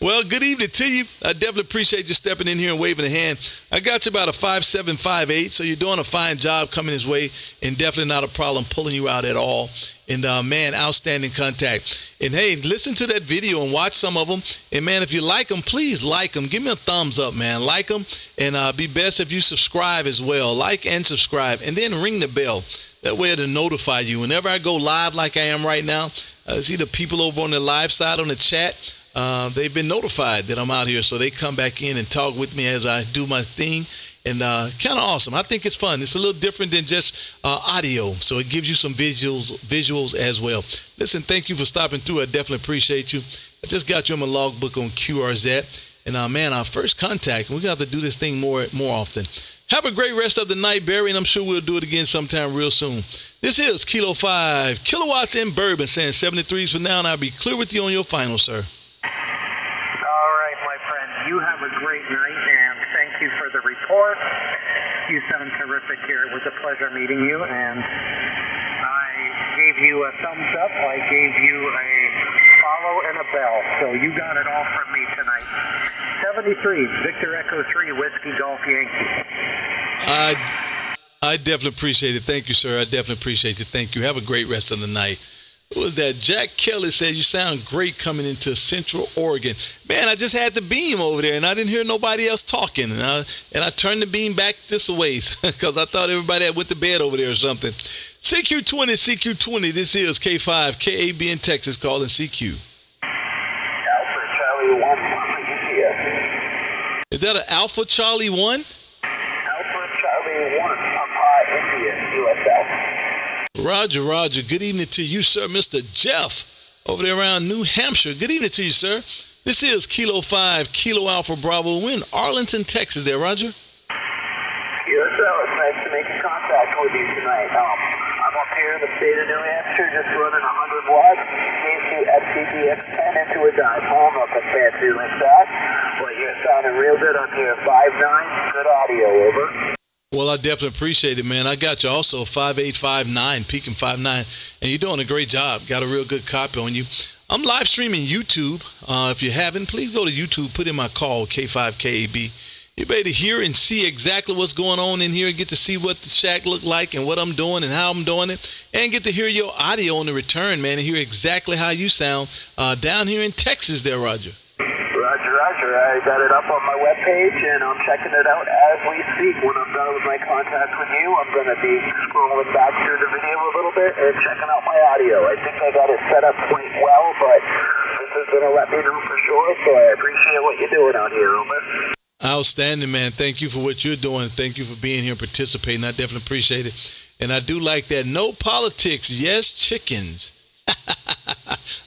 Well, good evening to you. I definitely appreciate you stepping in here and waving a hand. I got you about a 5.758, so you're doing a fine job coming his way, and definitely not a problem pulling you out at all. And, man, outstanding contact. And, hey, listen to that video and watch some of them. And, man, if you like them, please like them. Give me a thumbs up, man. Like them, and be best if you subscribe as well. Like and subscribe, and then ring the bell. That way it'll notify you. Whenever I go live like I am right now, see the people over on the live side on the chat, they've been notified that I'm out here. So they come back in and talk with me as I do my thing. And kind of awesome. I think it's fun. It's a little different than just audio. So it gives you some visuals as well. Listen, thank you for stopping through. I definitely appreciate you. I just got you on my logbook on QRZ. And, man, our first contact. We're going to have to do this thing more often. Have a great rest of the night, Barry, and I'm sure we'll do it again sometime real soon. This is Kilo 5 Kilowatts and Bourbon, saying 73s for now, and I'll be clear with you on your final, sir. All right, my friend. You have a great night, and thank you for the report. You sound terrific here. It was a pleasure meeting you, and I gave you a thumbs up. I gave you a follow and a bell, so you got it all from me tonight. 73, Victor Echo 3, Whiskey Golf Yankee. I definitely appreciate it. Thank you, sir. I definitely appreciate it. Thank you. Have a great rest of the night. What was that? Jack Kelly said, you sound great coming into Central Oregon. Man, I just had the beam over there, and I didn't hear nobody else talking. And I turned the beam back this way because I thought everybody had went to bed over there or something. CQ20, this is K5, KAB in Texas, calling CQ. Alpha Charlie 1, India. Is that an Alpha Charlie 1? Alpha Charlie 1, India, USL. Roger. Good evening to you, sir. Mr. Jeff over there around New Hampshire. Good evening to you, sir. This is Kilo 5, Kilo Alpha Bravo. We're in Arlington, Texas there, Roger. USL, it's nice to make contact with you tonight. I'm up here in the state of New Hampshire just running 100 watts. Changed to FTDX10 into a dipole. Nothing fancy like that. But you're sounding real good up here. 5.9, good audio, over. Well, I definitely appreciate it, man. I got you also 5859, peaking 59, and you're doing a great job. Got a real good copy on you. I'm live streaming YouTube. If you haven't, please go to YouTube, put in my call, K5KAB. You'll be able to hear and see exactly what's going on in here and get to see what the shack look like and what I'm doing and how I'm doing it, and get to hear your audio on the return, man, and hear exactly how you sound down here in Texas there, Roger. Roger. Roger. I got it up on my webpage, and I'm checking it out as we speak. When I'm done with my contact with you, I'm going to be scrolling back through the video a little bit and checking out my audio. I think I got it set up quite well, but this is going to let me know for sure, so I appreciate what you're doing out here, Over. Outstanding, man. Thank you for what you're doing. Thank you for being here and participating. I definitely appreciate it. And I do like that. No politics, yes chickens.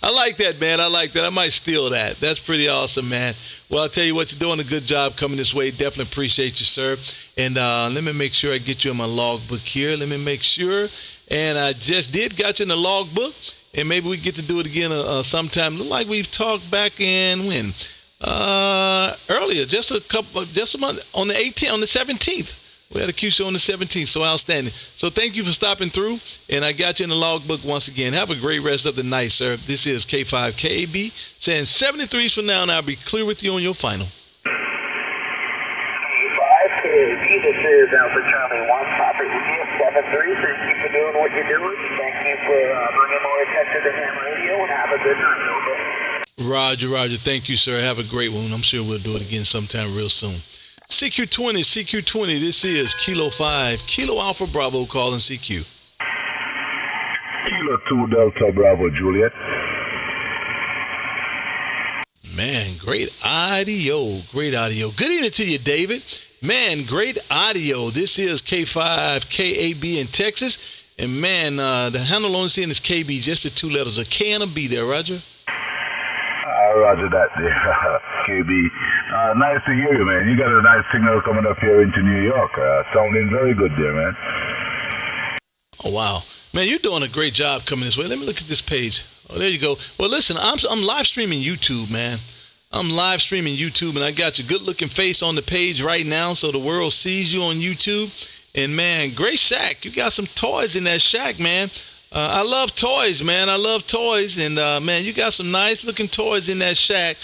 I like that, man. I like that. I might steal that. That's pretty awesome, man. Well, I'll tell you what, you're doing a good job coming this way. Definitely appreciate you, sir. And let me make sure I get you in my logbook here. Let me make sure. And I just got you in the logbook. And maybe we get to do it again sometime. Look like we've talked back in when? Earlier, just a month, on the 18th, on the 17th. We had a Q show on the 17th, so outstanding. So thank you for stopping through, and I got you in the logbook once again. Have a great rest of the night, sir. This is K5KAB saying 73s from now, and I'll be clear with you on your final. K5KAB, this is Alpha Charlie 1, Papa India 73. Thank you for doing what you're doing. Thank you for bringing more attention to ham radio, and have a good night, Over. Roger. Thank you, sir. Have a great one. I'm sure we'll do it again sometime real soon. CQ20, this is Kilo 5, Kilo Alpha Bravo calling CQ. Kilo 2 Delta Bravo Juliet. Man, great audio. Good evening to you, David. Man, great audio. This is K5KAB in Texas. And man, the handle on the is KB, just the two letters, a K and a B there, Roger. Roger that, KB. Nice to hear you, man. You got a nice signal coming up here into New York. Sounding very good there, man. Oh, wow. Man, you're doing a great job coming this way. Let me look at this page. Oh, there you go. Well, listen, I'm live streaming YouTube, man. I'm live streaming YouTube, and I got your good-looking face on the page right now so the world sees you on YouTube. And, man, great shack. You got some toys in that shack, man. I love toys, man. I love toys. And, man, you got some nice-looking toys in that shack.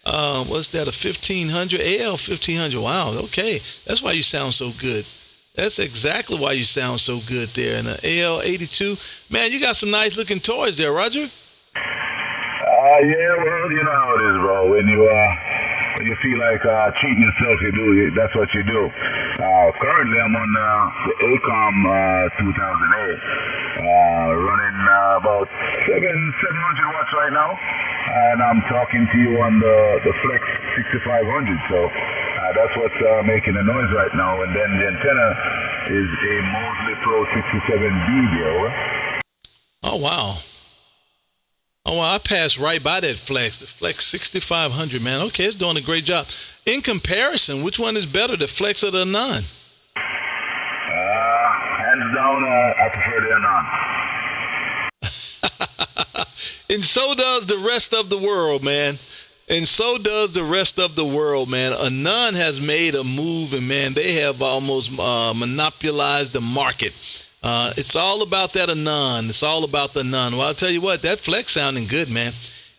What's that, a 1500? AL 1500. Wow, okay. That's why you sound so good. That's exactly why you sound so good there. And the AL 82. Man, you got some nice-looking toys there, Roger. Yeah, well, you know how it is, bro. When you feel like cheating yourself, that's what you do. Currently, I'm on the ACOM 2008, running about 700 watts right now, and I'm talking to you on the Flex 6500. So that's what's making the noise right now. And then the antenna is a Mosley Pro 67B there. Oh, wow. Oh, well, I passed right by that Flex, the Flex 6500, man. Okay, it's doing a great job. In comparison, which one is better, the Flex or the Anon? Hands down, I prefer the Anon. And so does the rest of the world, man. And so does the rest of the world, man. Anon has made a move, and, man, they have almost monopolized the market. It's all about that Anon. It's all about the Anon. Well, I'll tell you what, that Flex sounding good, man.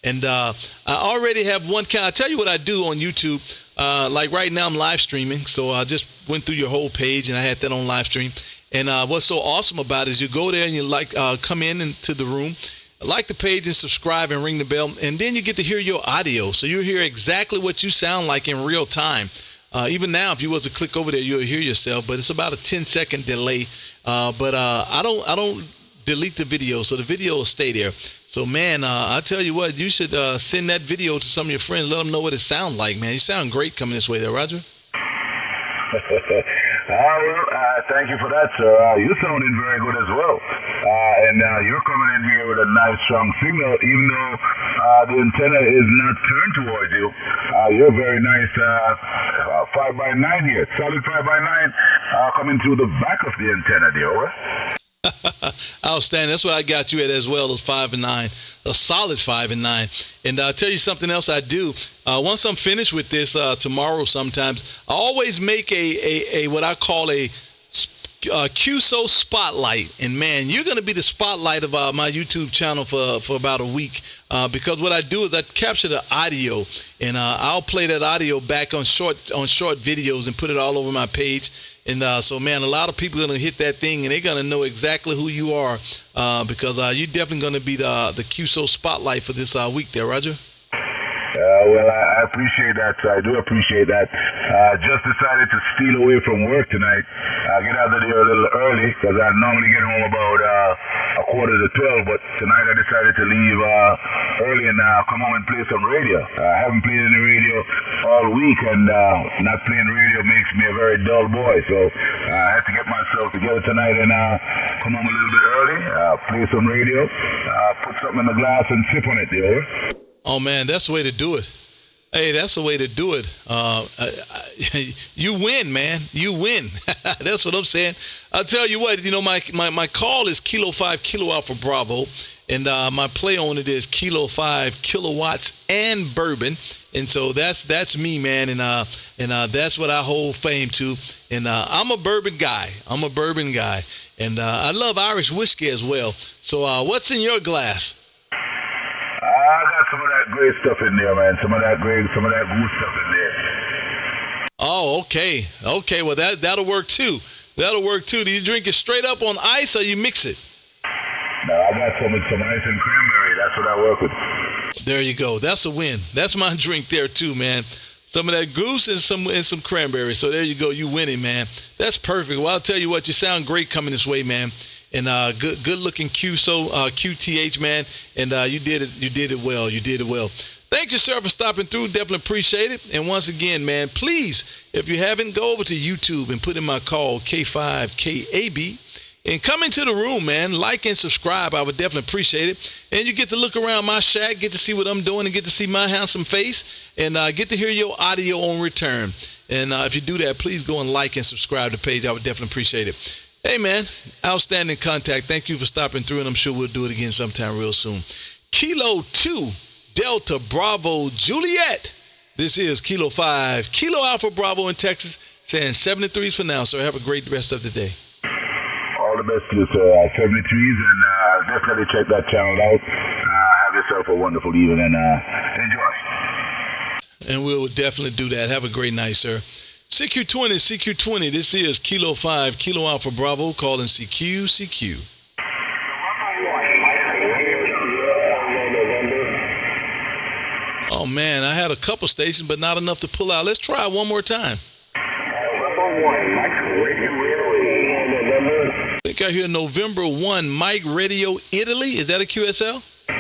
And I already have one kind. I'll tell you what I do on YouTube. Like right now I'm live streaming. So I just went through your whole page and I had that on live stream. And what's so awesome about it is you go there and you come into the room, like the page and subscribe and ring the bell. And then you get to hear your audio. So you hear exactly what you sound like in real time. Even now, if you was to click over there, you'll hear yourself, but it's about a 10-second delay. But I don't delete the video, so the video will stay there. So, man, I tell you what, you should send that video to some of your friends. Let them know what it sounds like, man. You sound great coming this way there, Roger. Thank you for that, sir. You're sounding very good as well. And you're coming in here with a nice, strong signal, even though the antenna is not turned towards you. You're very nice 5x9 here, solid 5x9 coming through the back of the antenna there. Outstanding. That's what I got you at as well, as 5 and 9, a solid 5 and 9. And I'll tell you something else I do. Once I'm finished with this tomorrow, sometimes I always make a what I call a QSO spotlight. And man, you're going to be the spotlight of my YouTube channel for about a week, because what I do is I capture the audio and I'll play that audio back on short videos and put it all over my page. And so, man, a lot of people are going to hit that thing and they're going to know exactly who you are, because you're definitely going to be the QSO spotlight for this week there, Roger. Well, I appreciate that. I do appreciate that. Just decided to steal away from work tonight. Get out of there a little early because I normally get home about 11:45, but tonight I decided to leave early and come home and play some radio. I haven't played any radio all week, and not playing radio makes me a very dull boy. So I had to get myself together tonight and come home a little bit early, play some radio, put something in the glass and sip on it, over. Oh, man, that's the way to do it. Hey, that's the way to do it. You win, man. You win. That's what I'm saying. I'll tell you what, my call is Kilo 5 Kilo Alpha Bravo, and my play on it is Kilo 5 Kilowatts and Bourbon. And so that's me, man, and that's what I hold fame to. And I'm a bourbon guy. And I love Irish whiskey as well. So what's in your glass? I got some of that great stuff in there, man. Some of that good stuff in there. Oh, okay. Okay, well, that'll work too. Do you drink it straight up on ice or you mix it? No, I got some with some ice and cranberry. That's what I work with. There you go. That's a win. That's my drink there too, man. Some of that goose and some cranberry. So there you go. You winning, man. That's perfect. Well, I'll tell you what. You sound great coming this way, man. And good looking QTH, man. And you did it well. Thank you, sir, for stopping through. Definitely appreciate it. And once again, man, please, if you haven't, go over to YouTube and put in my call K5KAB. And come into the room, man. Like and subscribe. I would definitely appreciate it. And you get to look around my shack, get to see what I'm doing, and get to see my handsome face, and get to hear your audio on return. And if you do that, please go and like and subscribe to the page. I would definitely appreciate it. Hey, man, outstanding contact. Thank you for stopping through, and I'm sure we'll do it again sometime real soon. Kilo 2, Delta Bravo Juliet. This is Kilo 5, Kilo Alpha Bravo in Texas, saying 73s for now, so have a great rest of the day. All the best to you, sir. 73s, and definitely check that channel out. Have yourself a wonderful evening, and enjoy. And we'll definitely do that. Have a great night, sir. CQ20, this is Kilo 5, Kilo Alpha Bravo, calling CQ. Oh, man, I had a couple stations, but not enough to pull out. Let's try it one more time. I think I hear November 1, Mike Radio Italy. Is that a QSL? Hey,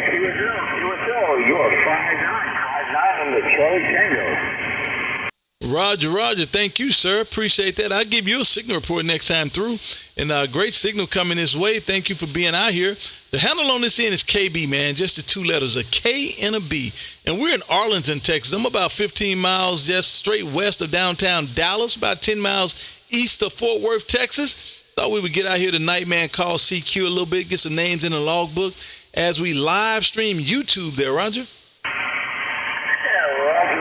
QSL, you're 59 on the Charlie Tango. Roger. Thank you, sir. Appreciate that. I'll give you a signal report next time through. And great signal coming this way. Thank you for being out here. The handle on this end is KB, man. Just the two letters, a K and a B. And we're in Arlington, Texas. I'm about 15 miles just straight west of downtown Dallas, about 10 miles east of Fort Worth, Texas. Thought we would get out here tonight, man, call CQ a little bit, get some names in the logbook as we live stream YouTube there, Roger. Yeah,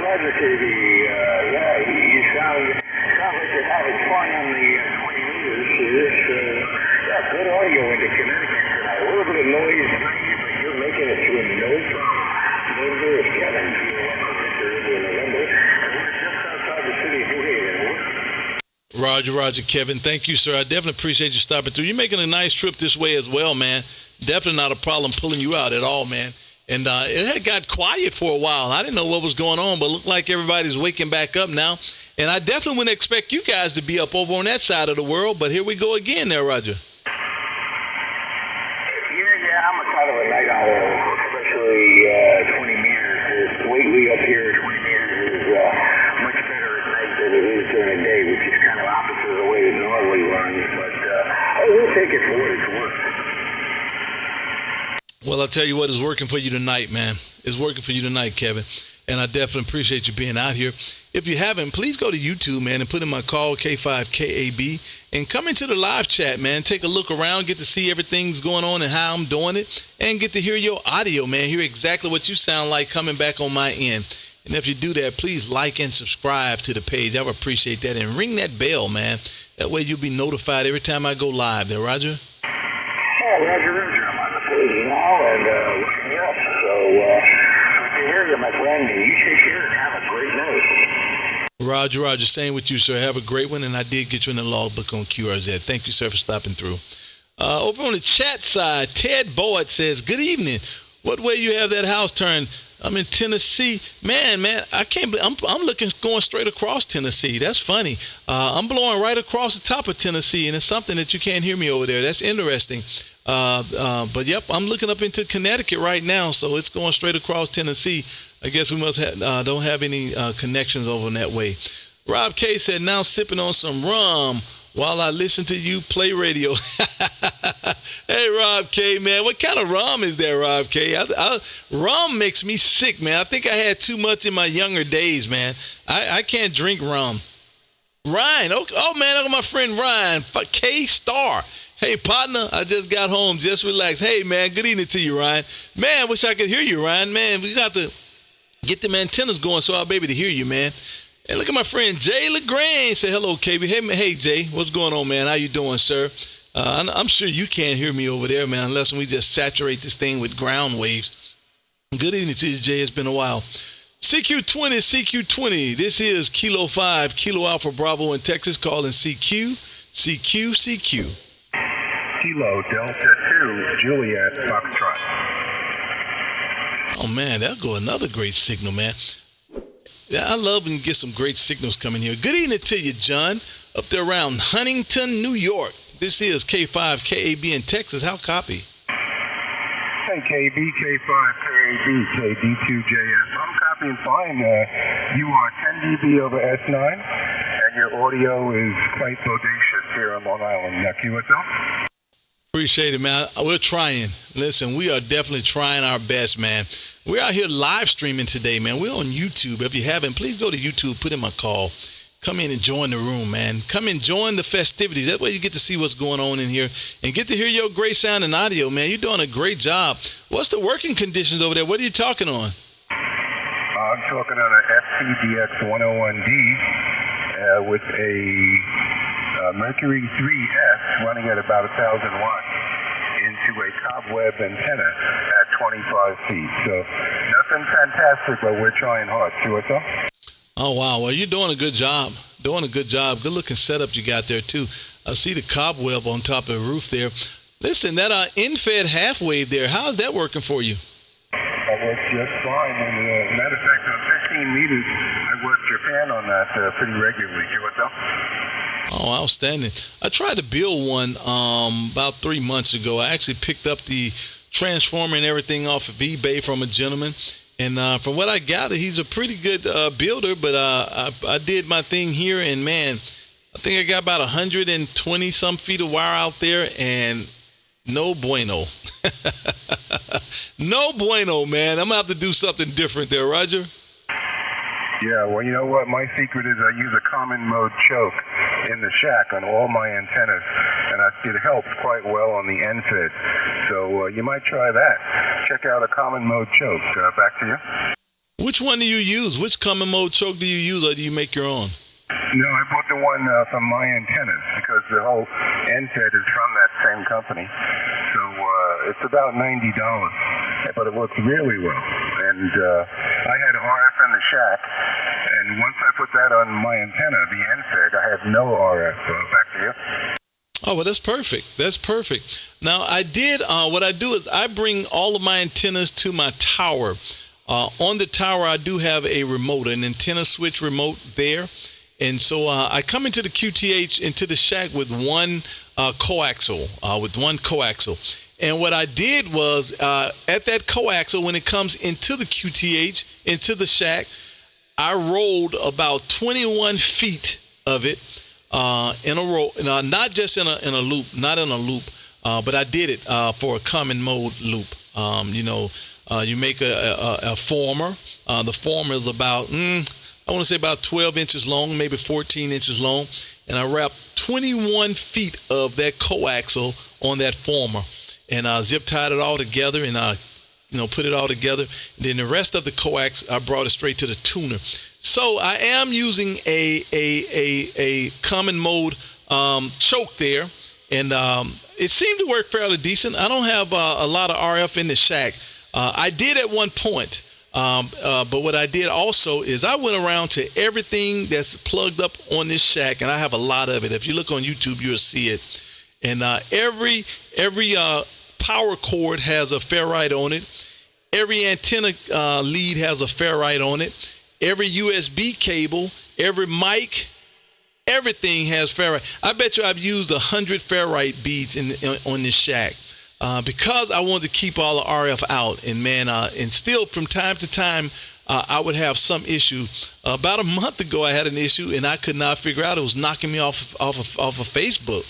Roger, KB. You sound like you're having fun on the 20 meters here. Good audio into Connecticut tonight. A little bit of noise tonight, but you're making it through no problem. November is Kevin. November. We're just outside the city of New Haven. Roger, Kevin. Thank you, sir. I definitely appreciate you stopping through. You're making a nice trip this way as well, man. Definitely not a problem pulling you out at all, man. And it had got quiet for a while. I didn't know what was going on, but it looked like everybody's waking back up now. And I definitely wouldn't expect you guys to be up over on that side of the world, but here we go again there, Roger. Yeah, I'm a kind of a night owl, especially 20 meters. Lately up here, 20 meters is much better at night than it is during the day, which is kind of opposite of the way it normally runs. But we'll take it for what it's worth. Well, I'll tell you what is working for you tonight, man. It's working for you tonight, Kevin. And I definitely appreciate you being out here. If you haven't, please go to YouTube, man, and put in my call, K5KAB, and come into the live chat, man. Take a look around, get to see everything's going on and how I'm doing it, and get to hear your audio, man. Hear exactly what you sound like coming back on my end. And if you do that, please like and subscribe to the page. I would appreciate that. And ring that bell, man. That way you'll be notified every time I go live there, Roger. Oh, Roger. I'm on the page now and looking you up. So, good to hear you, my friend. You take care and have a great night. Roger. Same with you, sir. Have a great one. And I did get you in the logbook on QRZ. Thank you, sir, for stopping through. Over on the chat side, Ted Boyd says, good evening. What way you have that house turned? I'm in Tennessee. Man, I can't believe I'm looking going straight across Tennessee. That's funny. I'm blowing right across the top of Tennessee, and it's something that you can't hear me over there. That's interesting. But yep, I'm looking up into Connecticut right now, so it's going straight across Tennessee. I guess we must don't have any connections over in that way. Rob K said, now sipping on some rum while I listen to you play radio. Hey, Rob K, man, what kind of rum is that, Rob K? Rum makes me sick, man. I think I had too much in my younger days, man. I can't drink rum. Ryan, oh man, look at my friend Ryan, K-Star. Hey, partner, I just got home. Just relax. Hey, man, good evening to you, Ryan. Man, wish I could hear you, Ryan. Man, we got to get them antennas going so I'll be able to hear you, man. And look at my friend Jay LaGrange. Say hello, KB. Hey, Jay, what's going on, man? How you doing, sir? I'm sure you can't hear me over there, man, unless we just saturate this thing with ground waves. Good evening to you, Jay. It's been a while. CQ20. This is Kilo 5, Kilo Alpha Bravo in Texas, calling CQ. Kilo Delta 2, Juliet Foxtrot. Oh, man, that'll go another great signal, man. Yeah, I love when you get some great signals coming here. Good evening to you, John, up there around Huntington, New York. This is K5 KAB in Texas. How copy? Hey, KB, K5, KAB, KD2JS. I'm copying fine. You are 10 dB over S9, and your audio is quite bodacious here on Long Island. Now, QSL? Appreciate it, man. We're trying. Listen, we are definitely trying our best, man. We're out here live streaming today, man. We're on YouTube. If you haven't, please go to YouTube, put in my call. Come in and join the room, man. Come and join the festivities. That way you get to see what's going on in here and get to hear your great sound and audio, man. You're doing a great job. What's the working conditions over there? What are you talking on? I'm talking on an FTDX 101D with a Mercury 3S running at about 1,000 watts into a cobweb antenna at 25 feet. So nothing fantastic, but we're trying hard. See what's up? Oh, wow. Well, you're doing a good job. Good looking setup you got there, too. I see the cobweb on top of the roof there. Listen, that in-fed half wave there, how's that working for you? That works just fine. And matter of fact, on 15 meters, I work Japan on that pretty regularly. See what's up? Oh, outstanding. I tried to build one about 3 months ago. I actually picked up the transformer and everything off of eBay from a gentleman. And from what I gather, he's a pretty good builder. But I did my thing here. And, man, I think I got about 120-some feet of wire out there. And no bueno. No bueno, man. I'm going to have to do something different there, Roger. Yeah, well, you know what? My secret is I use a common mode choke in the shack on all my antennas, and it helps quite well on the end-fed. So you might try that. Check out a common mode choke. Back to you. Which one do you use? Which common mode choke do you use, or do you make your own? No, I bought the one from my antennas because the whole end-fed is from that same company. So it's about $90, but it works really well. And I had RF in the shack, and once I put that on my antenna, the end-fed, I had no RF. Back to you. Oh, well, that's perfect. That's perfect. Now, what I do is I bring all of my antennas to my tower. On the tower, I do have a remote, an antenna switch remote there. And so I come into the QTH, into the shack with one coaxial, And what I did was at that coaxial, when it comes into the QTH, into the shack, I rolled about 21 feet of it in a row, not just in a loop, but I did it for a common mode loop. You make a former. The former is about, I want to say about 12 inches long, maybe 14 inches long. And I wrapped 21 feet of that coaxial on that former. And I zip tied it all together and I put it all together. And then the rest of the coax, I brought it straight to the tuner. So I am using a common mode choke there. And it seemed to work fairly decent. I don't have a lot of RF in the shack. I did at one point. But what I did also is I went around to everything that's plugged up on this shack, and I have a lot of it. If you look on YouTube, you'll see it. And every power cord has a ferrite on it. Every antenna lead has a ferrite on it. Every USB cable, every mic, everything has ferrite. I bet you I've used 100 ferrite beads on this shack because I wanted to keep all the RF out. And man, and still from time to time, I would have some issue. About a month ago, I had an issue and I could not figure out. It was knocking me off of Facebook.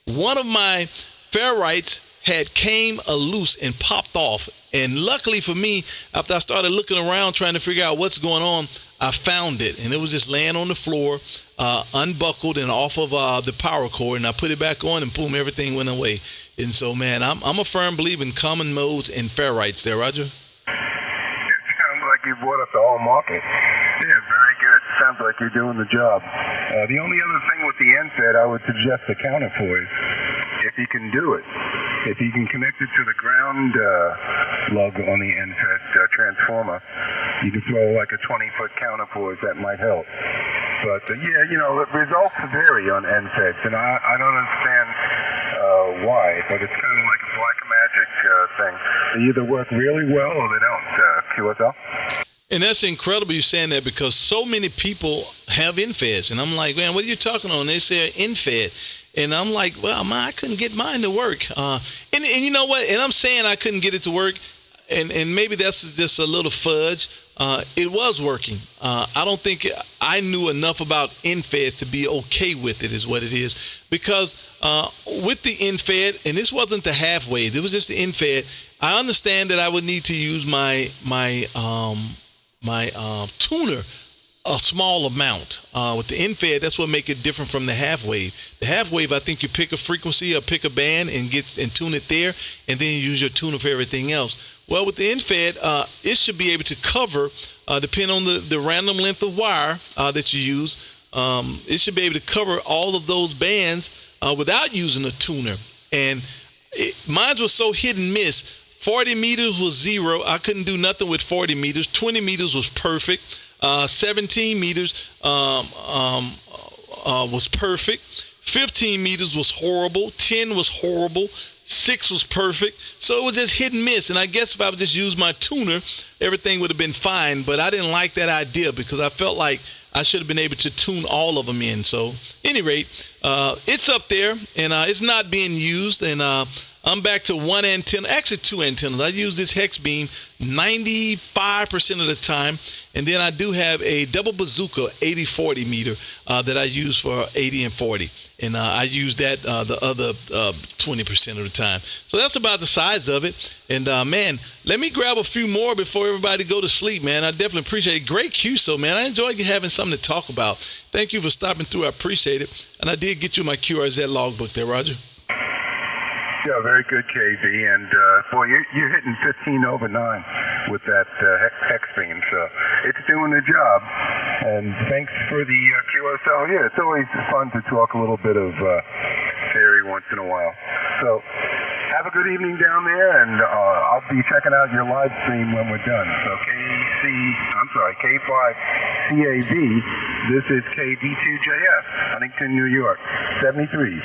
One of my ferrites had came loose and popped off. And luckily for me, after I started looking around trying to figure out what's going on, I found it. And it was just laying on the floor, unbuckled and off of the power cord. And I put it back on and boom, everything went away. And so, man, I'm a firm believer in common modes and ferrites there, Roger. Sounds like you bought up the whole market. Yeah, very good. Sounds like you're doing the job. The only other thing with the NSAT I would suggest accounting for is if you can do it. If you can connect it to the ground lug on the NSAT transformer, you can throw like a 20-foot counterpoise. That might help. But yeah, you know, the results vary on NSATs, and I don't understand why, but it's kind of like a black magic thing. They either work really well or they don't. QSL? And that's incredible you saying that because so many people have NFEDs. And I'm like, man, what are you talking on? They say NFED. And I'm like, well, man, I couldn't get mine to work. And you know what? And I'm saying I couldn't get it to work. And maybe that's just a little fudge. It was working. I don't think I knew enough about NFED to be okay with it is what it is. Because with the NFED, and this wasn't the halfway, it was just the NFED, I understand that I would need to use my tuner a small amount. With the NFED, that's what make it different from the half wave. The half wave, I think you pick a frequency or pick a band and tune it there, and then you use your tuner for everything else. Well, with the NFED, it should be able to cover, depending on the random length of wire that you use, it should be able to cover all of those bands without using a tuner. And mine was so hit and miss. 40 meters was 0. I couldn't do nothing with 40 meters. 20 meters was perfect. 17 meters was perfect. 15 meters was horrible. 10 was horrible. 6 was perfect. So it was just hit and miss. And I guess if I would just use my tuner, everything would have been fine. But I didn't like that idea because I felt like I should have been able to tune all of them in. So, any rate, it's up there and it's not being used. And I'm back to one antenna, actually 2 antennas. I use this hex beam 95% of the time. And then I do have a double bazooka 80-40 meter that I use for 80 and 40. And I use that the other 20% of the time. So that's about the size of it. And man, let me grab a few more before everybody go to sleep, man. I definitely appreciate it. Great QSO, man. I enjoy having something to talk about. Thank you for stopping through. I appreciate it. And I did get you my QRZ logbook there, Roger. Yeah, very good, KZ. And boy, you're hitting 15 over 9 with that hex beam, so it's doing the job. And thanks for the QSL. Yeah, it's always fun to talk a little bit of theory once in a while. So have a good evening down there, and I'll be checking out your live stream when we're done. So K5CAV, this is KD2JF, Huntington, New York, 73s.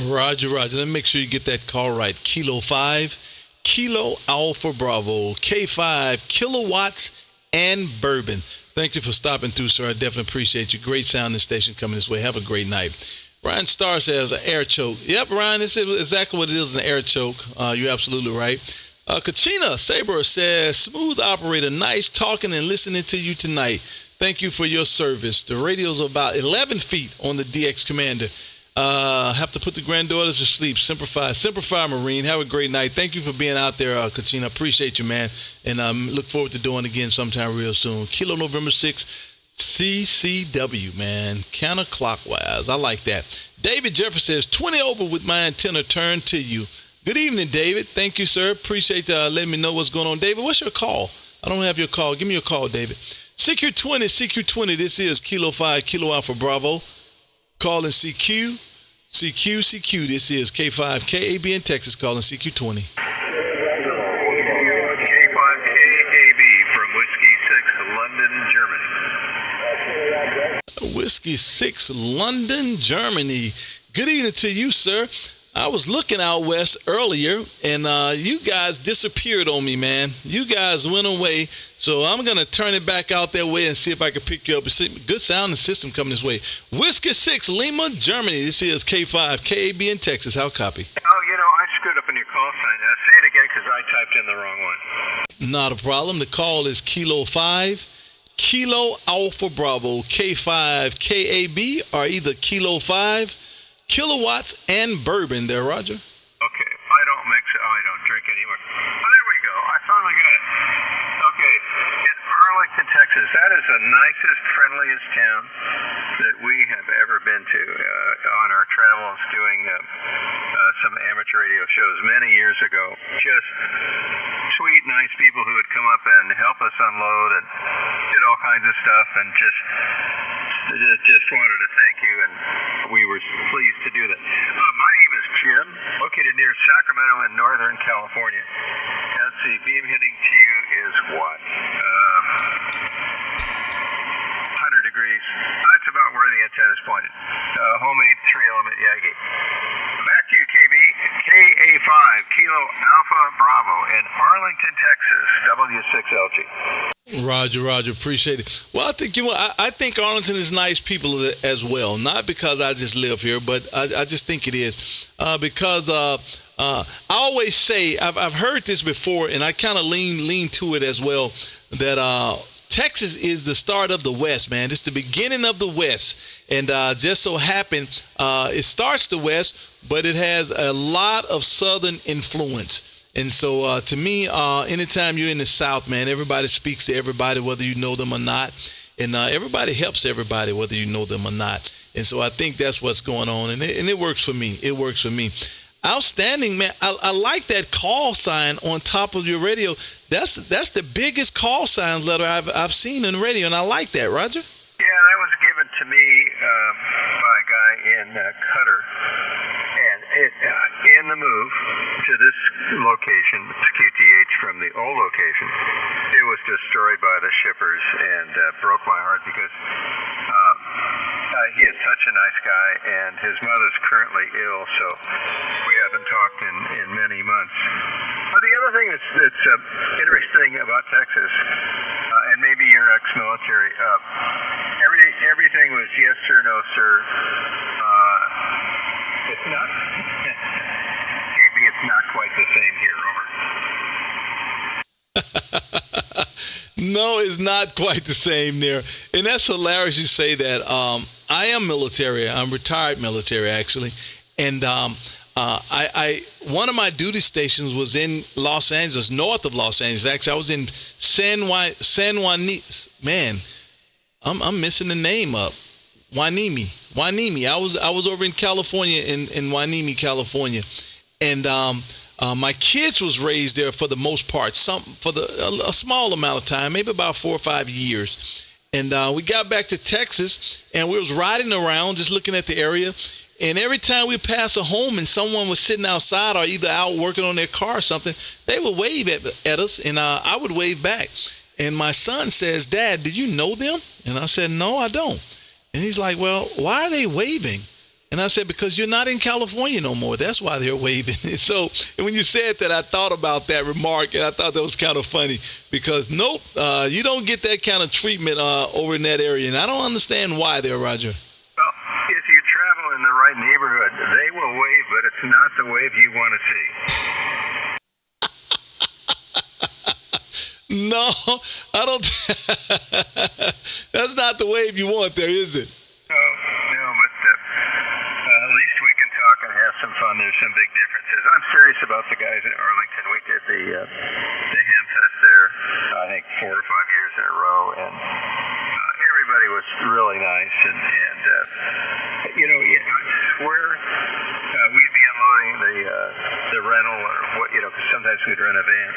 Roger. Let me make sure you get that call right. Kilo 5, Kilo Alpha Bravo, K5, Kilowatts and Bourbon. Thank you for stopping through, sir. I definitely appreciate you. Great sounding station coming this way. Have a great night. Ryan Starr says an air choke. Yep, Ryan, this is exactly what it is, an air choke. You're absolutely right. Kachina Saber says, smooth operator, nice talking and listening to you tonight. Thank you for your service. The radio's about 11 feet on the DX Commander. Have to put the granddaughters to sleep. Simplify, Marine. Have a great night. Thank you for being out there, Kachina. Appreciate you, man. And look forward to doing it again sometime real soon. Kilo November 6th, CCW, man. Counterclockwise. I like that. David Jefferson says, 20 over with my antenna turned to you. Good evening, David. Thank you, sir. Appreciate letting me know what's going on. David, what's your call? I don't have your call. Give me your call, David. CQ20. This is Kilo 5, Kilo Alpha Bravo. Calling CQ. This is K5 KAB in Texas calling CQ20. K5 KAB from Whiskey 6, London, Germany. Whiskey 6, London, Germany. Good evening to you, sir. I was looking out west earlier, and you guys disappeared on me, man. You guys went away, so I'm gonna turn it back out that way and see if I can pick you up. Good sound and system coming this way. Whiskey 6, Lima, Germany. This is K5, KAB in Texas. How copy? Oh, I screwed up on your call sign. Say it again because I typed in the wrong one. Not a problem. The call is Kilo 5, Kilo Alpha Bravo, K5, KAB, or either Kilo 5, Kilowatts and Bourbon there, Roger. Okay, I don't mix it. I don't drink anymore. Oh, there we go. I finally got it. Okay, in Arlington, Texas. That is the nicest, friendliest town that we have ever been to on our travels doing some amateur radio shows many years ago. Just sweet, nice people who would come up and help us unload and did all kinds of stuff, and just wanted to thank you, and we were pleased to do that. My name is Jim, located near Sacramento in Northern California. Let's see, beam hitting to you is what? 100 degrees. That's about where the antenna is pointed. Homemade 3-element Yagi. Back to you, KB. KA5, Kilo Alpha Bravo in Arlington, Texas, W6LG. Roger, appreciate it. Well, I think Arlington is nice people as well. Not because I just live here, but I just think it is because I always say I've heard this before, and I kind of lean to it as well, that Texas is the start of the West, man. It's the beginning of the West, and just so happened it starts the West, but it has a lot of Southern influence. And so to me, anytime you're in the South, man, everybody speaks to everybody, whether you know them or not. And everybody helps everybody, whether you know them or not. And so I think that's what's going on. And it works for me. It works for me. Outstanding, man. I like that call sign on top of your radio. That's the biggest call sign letter I've seen in the radio. And I like that, Roger. Yeah, that was given to me by a guy in Qatar. And in the move to this location, QTH from the old location, it was destroyed by the shippers and broke my heart because he is such a nice guy, and his mother's currently ill, so we haven't talked in many months. The other thing that's interesting about Texas, and maybe you're ex-military, everything was yes sir, no sir. It's not. Maybe it's not quite the same here, Robert. No, it's not quite the same there. And that's hilarious you say that. I am military. I'm retired military, actually. And I one of my duty stations was in Los Angeles, north of Los Angeles. Actually, I was in San Juan. Man, I'm messing the name up. Wanimi. I was over in California, in Wanimi, California, and my kids was raised there for the most part. A small amount of time, maybe about 4 or 5 years, and we got back to Texas, and we was riding around just looking at the area, and every time we pass a home and someone was sitting outside or either out working on their car or something, they would wave at us, and I would wave back. And my son says, "Dad, did you know them?" And I said, "No, I don't." And he's like, "Well, why are they waving?" And I said, "Because you're not in California no more. That's why they're waving." And so when you said that, I thought about that remark, and I thought that was kind of funny because, nope, you don't get that kind of treatment over in that area. And I don't understand why there, Roger. Well, if you travel in the right neighborhood, they will wave, but it's not the wave you want to see. No, I don't. That's not the wave you want there, is it? No, but at least we can talk and have some fun. There's some big differences. I'm serious about the guys in Arlington. We did the Ham Fest there, I think 4 or 5 years in a row, and everybody was really nice. And where we'd be unloading the rental, or what, because sometimes we'd rent a van,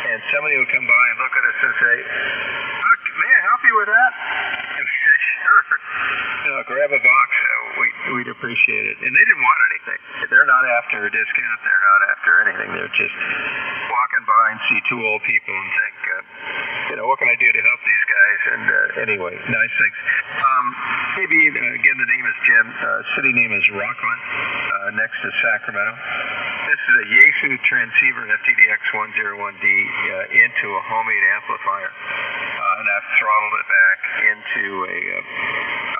and somebody would come by and look at us and say, "May I help you with that?" And we said, "Sure. Grab a box. We'd appreciate it." And they didn't want anything. They're not after a discount. They're not after anything. They're just walking by and see 2 old people and think, what can I do to help these guys? And anyway, nice things. KB, again, the name is Jim. City name is Rockland, next to Sacramento. This is a Yaesu transceiver FTDX101D into a homemade amplifier, and I've throttled it back into a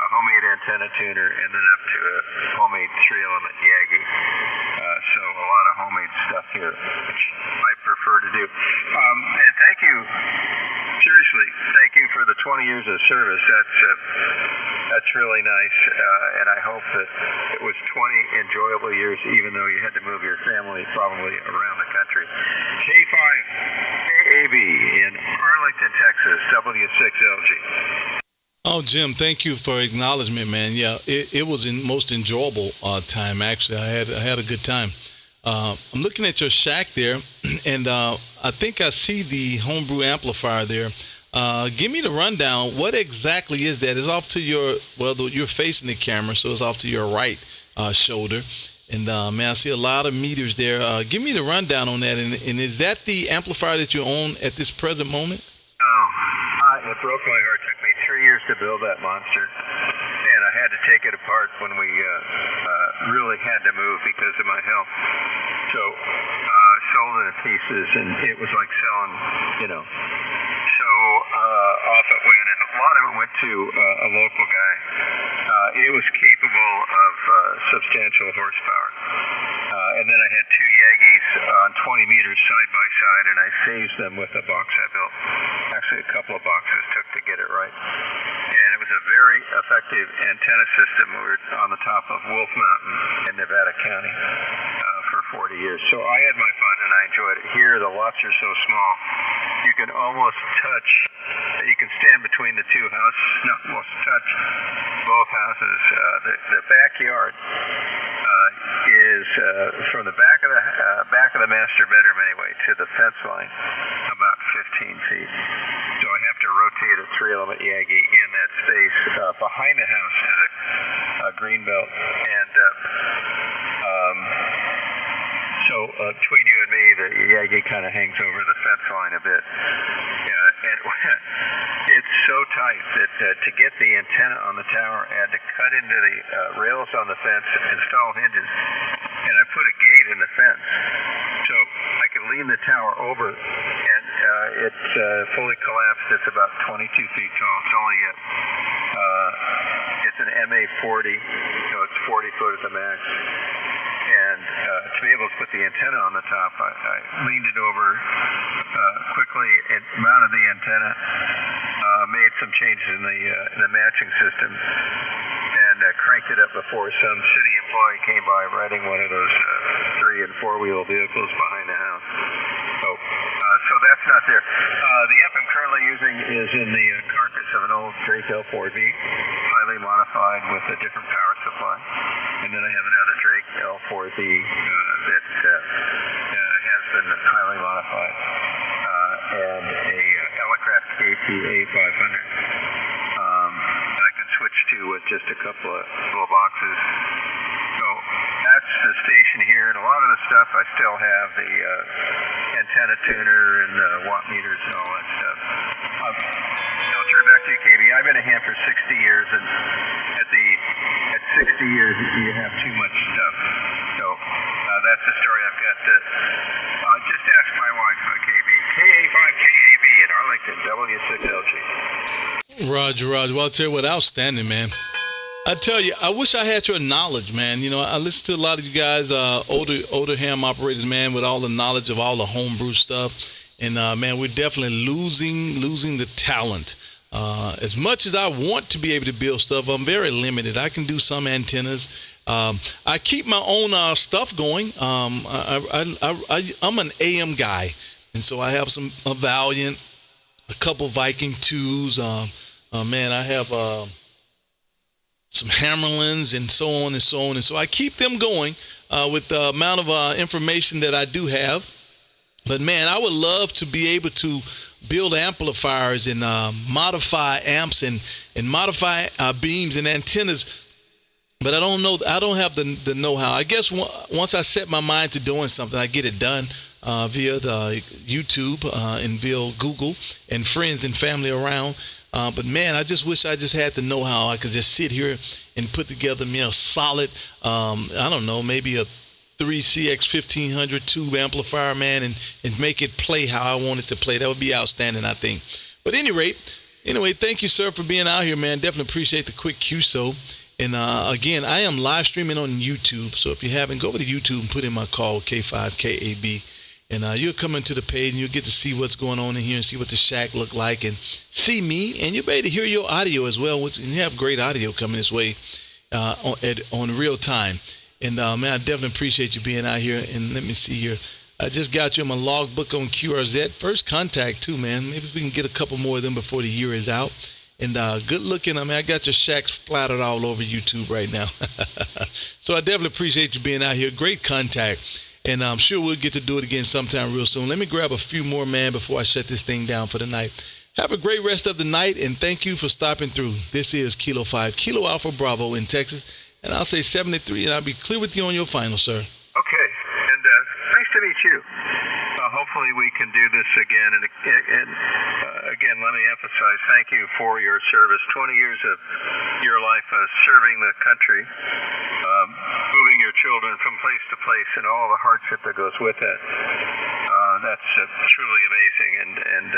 homemade antenna tuner and then up to a homemade 3-element Yagi. So a lot of homemade stuff here, which I prefer to do. And thank you, seriously, thank you for the 20 years of service. That's really nice, and I hope that it was 20 enjoyable years, even though you had to move your family probably around the country. K5 KAB in Arlington, Texas, W6LG. Oh, Jim, thank you for acknowledgement, man. Yeah, it was the most enjoyable time, actually. I had a good time. I'm looking at your shack there, and I think I see the homebrew amplifier there. Give me the rundown. What exactly is that? It's off to your, you're facing the camera, so it's off to your right shoulder. And, man, I see a lot of meters there. Give me the rundown on that. And is that the amplifier that you own at this present moment? It broke my heart. It took me 3 years to build that monster, and I had to take it apart when we really had to move because of my health. So I sold it in pieces, and it was like selling, So off it went, and a lot of it went to a local guy. It was capable of substantial horsepower. And then I had 2 Yagis on 20 meters side by side, and I phased them with a box I built. Actually, a couple of boxes took to get it right. And it was a very effective antenna system. We were on the top of Wolf Mountain in Nevada County for 40 years. So I had my fun, and I enjoyed it. Here, the lots are so small, you can almost touch, you can stand between the two houses, almost touch both houses. The backyard is from the back of the master bedroom anyway to the fence line about 15 feet. So I have to rotate a 3-element Yagi in that space behind the house to the green belt. And so between you and me, the Yagi kind of hangs over the fence line a bit. And it's so tight that to get the antenna on the tower, I had to cut into the rails on the fence, install hinges, and I put a gate in the fence so I could lean the tower over, and it's fully collapsed. It's about 22 feet tall. It's only it's an MA40, so it's 40 foot at the max. And to be able to put the antenna on the top, I leaned it over quickly and mounted the antenna, made some changes in the matching system, and cranked it up before some city employee came by riding one of those 3- and 4-wheel vehicles behind the house. So that's not there. The amp I'm currently using is in the carcass of an old Drake L4V, highly modified with a different power supply. And then I have another Drake L4Z that has been highly modified, and a Elecraft KT-A500 that I can switch to with just a couple of little boxes. So that's the station here, and a lot of the stuff I still have the antenna tuner and watt meters and all that stuff. I'll turn it back to you, KB. I've been a ham for 60 years, and at 60 years you have too much stuff. So that's the story I've got. Just ask my wife, KB. KA5KAB in Arlington, W6LG. Roger. Well, I'll tell you what, outstanding, man. I tell you, I wish I had your knowledge, man. I listen to a lot of you guys, older ham operators, man, with all the knowledge of all the homebrew stuff. And, man, we're definitely losing the talent. As much as I want to be able to build stuff, I'm very limited. I can do some antennas. I keep my own stuff going. I'm an AM guy. And so I have a Valiant, a couple Viking 2s. Man, I have some Hammerlins and so on and so on. And so I keep them going with the amount of information that I do have. But, man, I would love to be able to build amplifiers and modify amps and modify beams and antennas. But I don't know. I don't have the know-how. I guess once I set my mind to doing something, I get it done via the YouTube and via Google and friends and family around. But man, I just wish I just had the know-how. I could just sit here and put together, solid, I don't know, maybe a 3CX 1500 tube amplifier, man, and make it play how I want it to play. That would be outstanding, I think. But anyway, thank you, sir, for being out here, man. Definitely appreciate the quick QSO. And again, I am live streaming on YouTube. So if you haven't, go over to YouTube and put in my call, K5KAB. And you'll come into the page and you'll get to see what's going on in here and see what the shack look like and see me. And you'll be able to hear your audio as well. And you have great audio coming this way on real time. And man, I definitely appreciate you being out here. And let me see here. I just got you in my logbook on QRZ. First contact too, man. Maybe if we can get a couple more of them before the year is out. And good looking. I mean, I got your shack splattered all over YouTube right now. So I definitely appreciate you being out here. Great contact. And I'm sure we'll get to do it again sometime real soon. Let me grab a few more, man, before I shut this thing down for the night. Have a great rest of the night, and thank you for stopping through. This is Kilo 5, Kilo Alpha Bravo in Texas. And I'll say 73, and I'll be clear with you on your final, sir. Okay, and nice to meet you. Hopefully we can do this again. And again, let me emphasize, thank you for your service. 20 years of your life serving the country, moving your children from place to place, and all the hardship that goes with that. That's truly amazing, and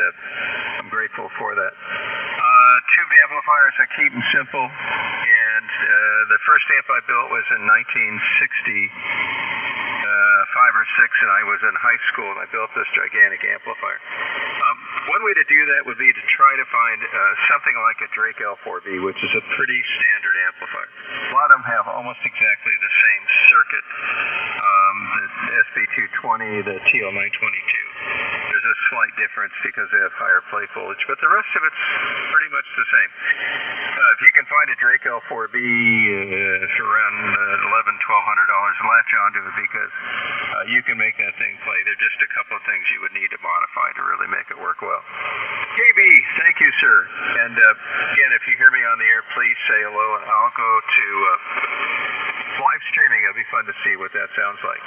I'm grateful for that. Tube amplifiers, I keep them simple, and the first amp I built was in 1965 or 6, and I was in high school, and I built this gigantic amplifier. One way to do that would be to try to find something like a Drake L4B, which is a pretty standard amplifier. A lot of them have almost exactly the same circuit, the SB220, the TL922. There's a slight difference because they have higher play voltage, but the rest of it's pretty much the same. If you can find a Drake L4B for around $1,100-$1,200, latch onto it because you can make that thing play. There are just a couple of things you would need to modify to really make it work well. KB, thank you, sir. And again, if you hear me on the air, please say hello, and I'll go to live streaming. It'll be fun to see what that sounds like.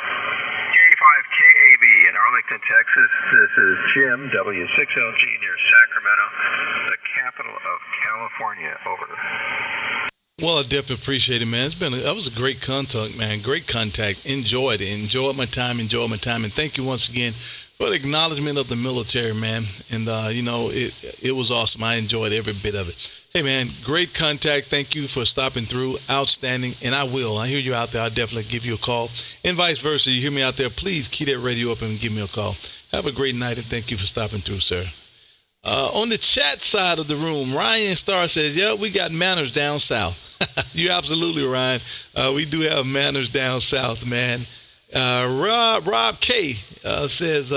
K5KAB in Arlington, Texas. This is Jim, W6LG near Sacramento, the capital of California. Over. Well, I definitely appreciate it, man. That was a great contact, man. Great contact. Enjoyed it. Enjoyed my time. And thank you once again for the acknowledgement of the military, man. And it was awesome. I enjoyed every bit of it. Hey, man, great contact. Thank you for stopping through. Outstanding. And I hear you out there. I'll definitely give you a call. And vice versa. You hear me out there, please keep that radio up and give me a call. Have a great night, and thank you for stopping through, sir. On the chat side of the room, Ryan Starr says, yeah, we got manners down south. You're absolutely, Ryan. We do have manners down south, man. Rob K says,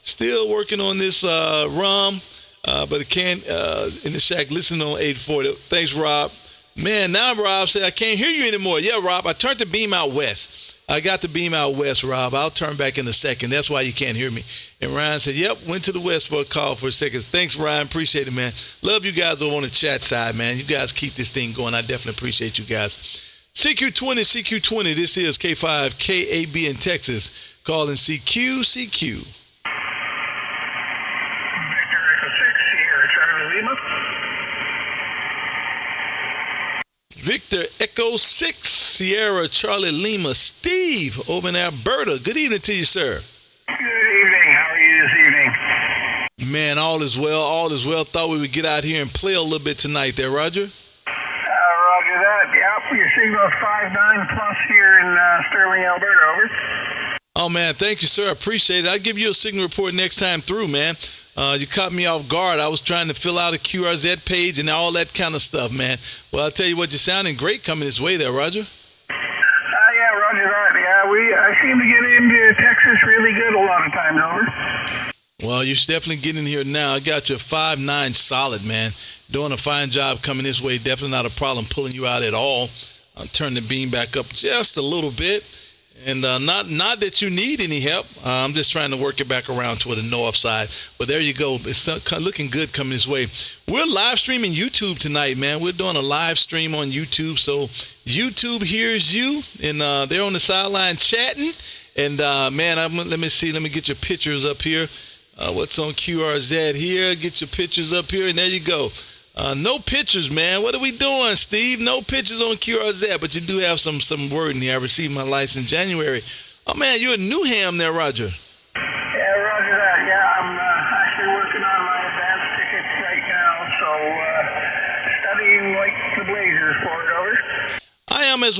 still working on this ROM, but it can't in the shack. Listen on 840. Thanks, Rob. Man, now Rob said, I can't hear you anymore. Yeah, Rob, I turned the beam out west. I got the beam out west, Rob. I'll turn back in a second. That's why you can't hear me. And Ryan said, yep, went to the west for a call for a second. Thanks, Ryan. Appreciate it, man. Love you guys over on the chat side, man. You guys keep this thing going. I definitely appreciate you guys. CQ20, this is K5KAB in Texas. Calling CQ. Victor Echo 6, Sierra Charlie Lima. Victor Echo 6, Sierra Charlie Lima. Steve over in Alberta. Good evening to you, sir. Good evening. How are you this evening? Man, all is well. All is well. Thought we would get out here and play a little bit tonight there, Roger. Roger that. Yep, your signal's 5.9 plus here in Sterling, Alberta. Over. Oh, man, thank you, sir. I appreciate it. I'll give you a signal report next time through, man. You caught me off guard. I was trying to fill out a QRZ page and all that kind of stuff, man. Well, I'll tell you what, you're sounding great coming this way there, Roger. Yeah, Roger that. Yeah, I seem to get into Texas really good a lot of times. Over. Well, you're definitely getting here now. I got your 5.9 solid, man. Doing a fine job coming this way. Definitely not a problem pulling you out at all. I'll turn the beam back up just a little bit. And not that you need any help. I'm just trying to work it back around toward the north side. But there you go. It's looking good coming this way. We're live streaming YouTube tonight, man. We're doing a live stream on YouTube. So YouTube hears you. And they're on the sideline chatting. And, man, let me see. Let me get your pictures up here. What's on QRZ here? Get your pictures up here. And there you go. No pictures, man. What are we doing, Steve? No pictures on QRZ, but you do have some word in here. I received my license in January. Oh, man, you're in Newham there, Roger. Yeah, roger that. Yeah, I'm actually working on my advanced tickets right now, so studying like the Blazers for it, over. I am as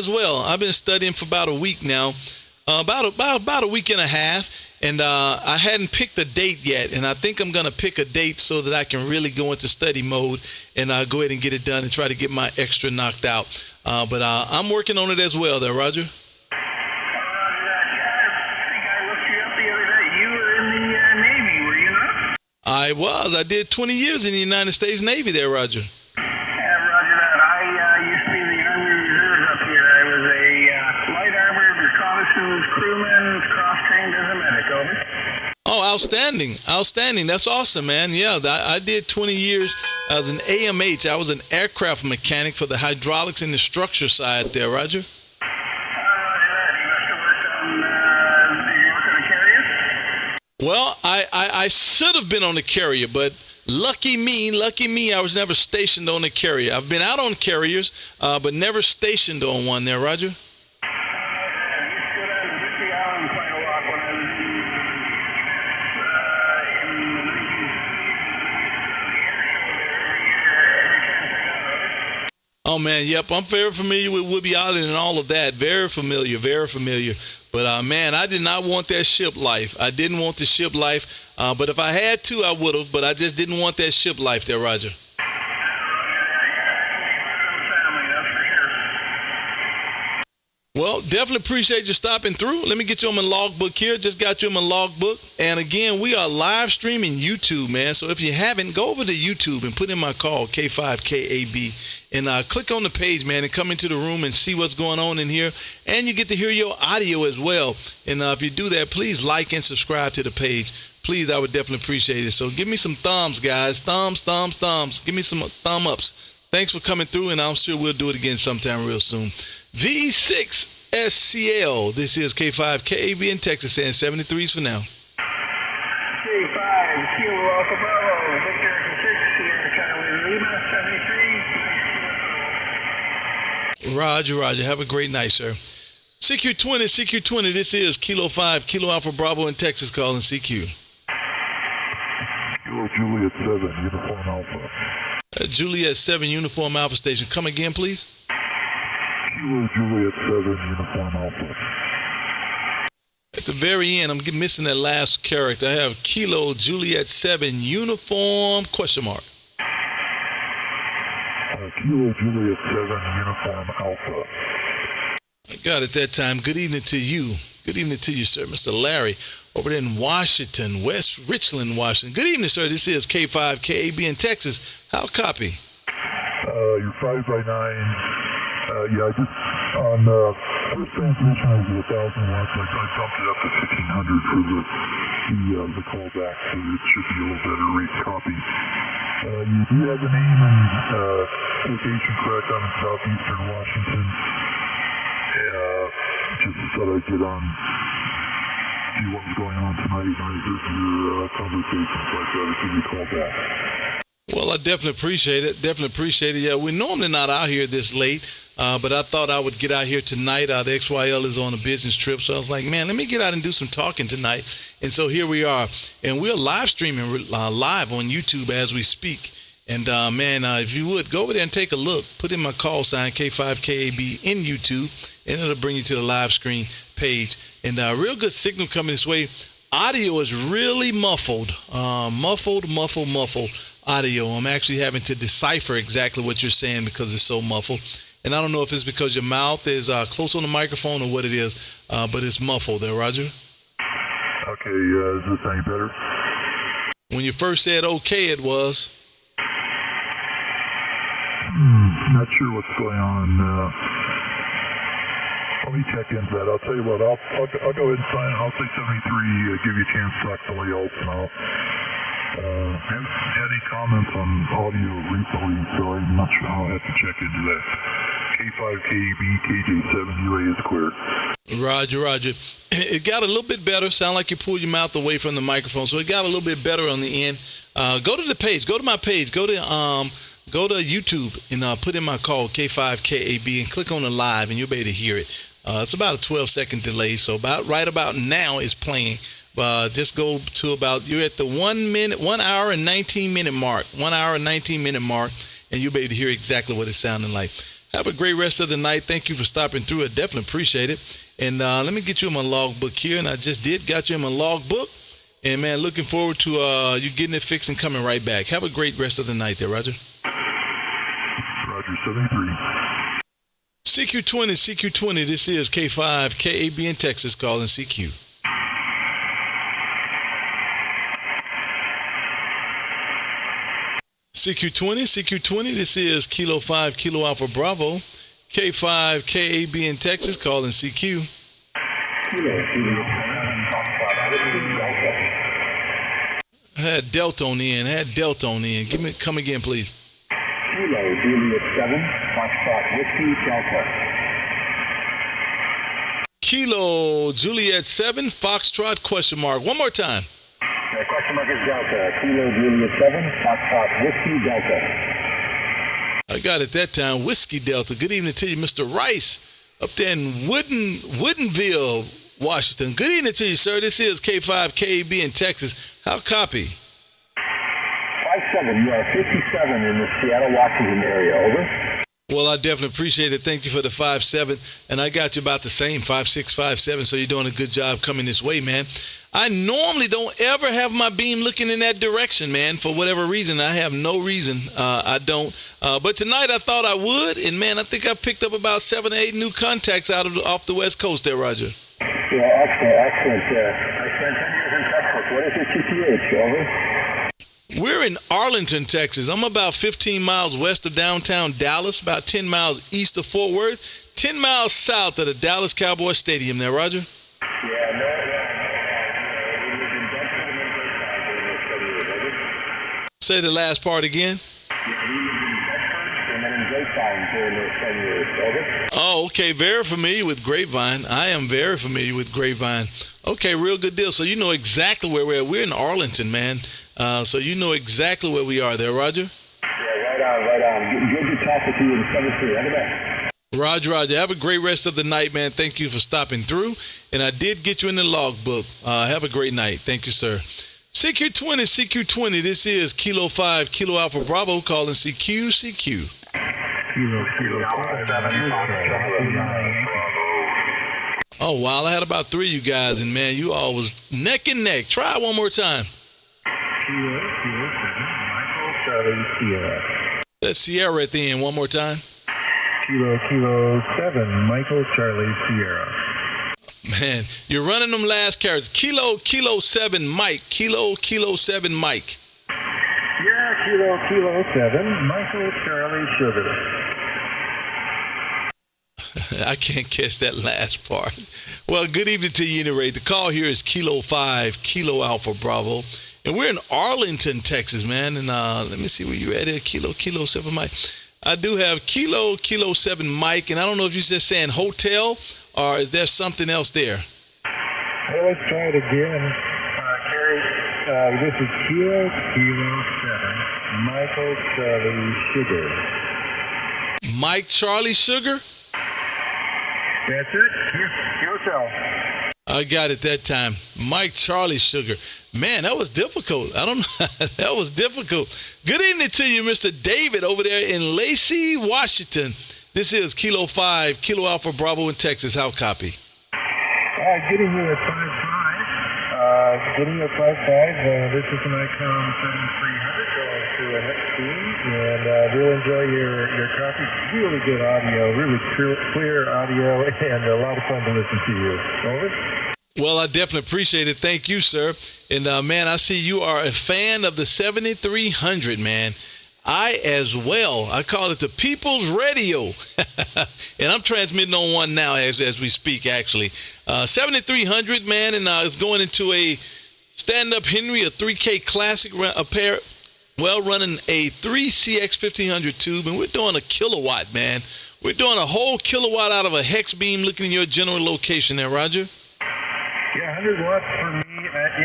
well. I've been studying for about a week now, about a week and a half, and I hadn't picked a date yet, and I think I'm going to pick a date so that I can really go into study mode and go ahead and get it done and try to get my extra knocked out. But I'm working on it as well there, Roger. I was. I did 20 years in the United States Navy there, Roger. Yeah, roger that. I used to be in the Army Reserves up here. I was a light armored reconnaissance crewman, cross-trained as a medic, over. Oh, outstanding. That's awesome, man. Yeah, I did 20 years as an AMH. I was an aircraft mechanic for the hydraulics and the structure side there, Roger. Well, I should have been on the carrier, but lucky me, I was never stationed on the carrier. I've been out on carriers, but never stationed on one there, Roger. Oh, man, yep, I'm very familiar with Woodby Island and all of that. Very familiar. But, man, I did not want that ship life. I didn't want the ship life. But if I had to, I would have. But I just didn't want that ship life there, Roger. Well, definitely appreciate you stopping through. Let me get you on my logbook here. Just got you on my logbook. And again, we are live streaming YouTube, man. So if you haven't, go over to YouTube and put in my call, K5KAB, and click on the page, man, and come into the room and see what's going on in here. And you get to hear your audio as well. And if you do that, please like and subscribe to the page. Please, I would definitely appreciate it. So give me some thumbs, guys. Thumbs. Give me some thumb ups. Thanks for coming through, and I'm sure we'll do it again sometime real soon. V6SCL. This is K5KAB in Texas, and 73s for now. K5, Kilo Alpha Bravo, Victor 6, Sierra Charlie Lima, 73. Roger. Have a great night, sir. CQ20. This is Kilo 5, Kilo Alpha Bravo in Texas, calling CQ. Kilo Juliet 7, Uniform Alpha. Juliet 7, Uniform Alpha Station. Come again, please. Kilo Juliet 7, Uniform Alpha. At the very end, I'm missing that last character. I have Kilo Juliet 7, Uniform, question mark. Kilo Juliet 7, Uniform Alpha. I got it that time. Good evening to you. Good evening to you, sir. Mr. Larry, over there in Washington, West Richland, Washington. Good evening, sir. This is K5KAB in Texas. How copy? You're 5 by 9. Yeah, I just, on first transmission, I was at 1,000 watts. I bumped it up to 1,500 for the callback, so it should be a little better rate copy. You do have the name and location correct on southeastern Washington. Just thought I'd get on, see what was going on tonight when I heard your conversation, so I thought I'd give you a call back. Well, I definitely appreciate it. Yeah, we're normally not out here this late, but I thought I would get out here tonight. The XYL is on a business trip, so I was like, man, let me get out and do some talking tonight. And so here we are, and we're live streaming live on YouTube as we speak. And, man, if you would, go over there and take a look. Put in my call sign, K5KAB, in YouTube, and it'll bring you to the live screen page. And real good signal coming this way. Audio is really muffled, muffled audio. I'm actually having to decipher exactly what you're saying because it's so muffled. And I don't know if it's because your mouth is close on the microphone or what it is, but it's muffled there, Roger. Okay, is this any better? When you first said okay, it was. Not sure what's going on. Let me check into that. I'll tell you what, I'll go ahead and sign. I'll say 73, give you a chance to talk to somebody else, and I'll haven't had any comments on audio recently, so I'm not sure. I'll have to check into that. K5KB KJ7 UA squared. Roger, Roger. It got a little bit better. Sound like you pulled your mouth away from the microphone, so it got a little bit better on the end. Go to the page. Go to my page. Go to YouTube and put in my call K5KAB and click on the live, and you'll be able to hear it. It's about a 12-second delay, so right about now it's playing. Just go to you're at the 1 hour and 19-minute mark. 1 hour and 19-minute mark, and you'll be able to hear exactly what it's sounding like. Have a great rest of the night. Thank you for stopping through. I definitely appreciate it. And let me get you in my logbook here. And I just got you in my logbook. And, man, looking forward to you getting it fixed and coming right back. Have a great rest of the night there, Roger. Roger, 73. CQ20. This is K5 KAB in Texas calling CQ. CQ20, this is Kilo 5, Kilo Alpha Bravo, K5, KAB in Texas, calling CQ. I had Delta on the end. Come again, please. Kilo, Juliet 7, Foxtrot, Whiskey, Delta. Kilo, Juliet 7, Foxtrot, question mark. One more time. Question mark is Delta. Kilo, Juliet 7, Foxtrot, Whiskey, Delta. I got it that time. Whiskey Delta. Good evening to you, Mr. Rice, up there in Woodinville, Washington. Good evening to you, sir. This is K5 KAB in Texas. How copy? 57, you are 57 in the Seattle, Washington area. Over. Well, I definitely appreciate it. Thank you for the 5-7. And I got you about the same, 5-6, 5-7. So you're doing a good job coming this way, man. I normally don't ever have my beam looking in that direction, man, for whatever reason. I have no reason. I don't. But tonight I thought I would. And, man, I think I picked up about 7 or 8 new contacts off the West Coast there, Roger. Yeah, excellent. I spent 10 years in Texas. What is your QTH? Over. We're in Arlington, Texas. I'm about 15 miles west of downtown Dallas, about 10 miles east of Fort Worth, 10 miles south of the Dallas Cowboys Stadium there, Roger. Yeah, no. Say the last part again. Oh, okay. Very familiar with Grapevine. I am very familiar with Grapevine. Okay, real good deal. So you know exactly where we're at. We're in Arlington, man. So you know exactly where we are there, Roger? Yeah, right on. Good to talk with you in 73. Have a good. Roger. Have a great rest of the night, man. Thank you for stopping through. And I did get you in the logbook. Have a great night. Thank you, sir. CQ20. This is Kilo 5, Kilo Alpha Bravo, calling CQ. Kilo 5. Oh, wow. I had about 3 of you guys, and, man, you all was neck and neck. Try it one more time. Kilo 7, Michael, Charlie, Sierra. That's Sierra at the end. One more time. Kilo 7, Michael, Charlie, Sierra. Man, you're running them last carrots. Kilo 7, Mike. Kilo 7, Mike. Yeah, Kilo 7, Michael, Charlie, Sugar. I can't catch that last part. Well, good evening to you anyway. The call here is Kilo 5, Kilo Alpha Bravo. And we're in Arlington, Texas, man. And let me see where you're at here. Kilo 7, Mike. I do have Kilo 7, Mike. And I don't know if you're just saying hotel or is there something else there? Well, let's try it again. Carrie, this is Kilo 7, Michael, Charlie, Sugar. Mike, Charlie, Sugar? That's it. Yourself. I got it that time. Mike, Charlie, Sugar. Man, that was difficult. I don't know. That was difficult. Good evening to you, Mr. David, over there in Lacey, Washington. This is Kilo 5, Kilo Alpha Bravo in Texas. How copy? Getting you at 5-5. Getting you at 5-5. This is an ICOM 7300 going to the next team. And we'll enjoy your copy. Really good audio, really clear audio, and a lot of fun to listen to you. Over. Well, I definitely appreciate it. Thank you, sir. And, man, I see you are a fan of the 7300, man. I as well. I call it the People's Radio. And I'm transmitting on one now as we speak, actually. 7300, man, and it's going into a stand-up Henry, a 3K Classic, a Well, running a 3CX1500 tube, and we're doing a kilowatt, man. We're doing a whole kilowatt out of a hex beam looking in your general location there, Roger. Yeah, 100 watts for me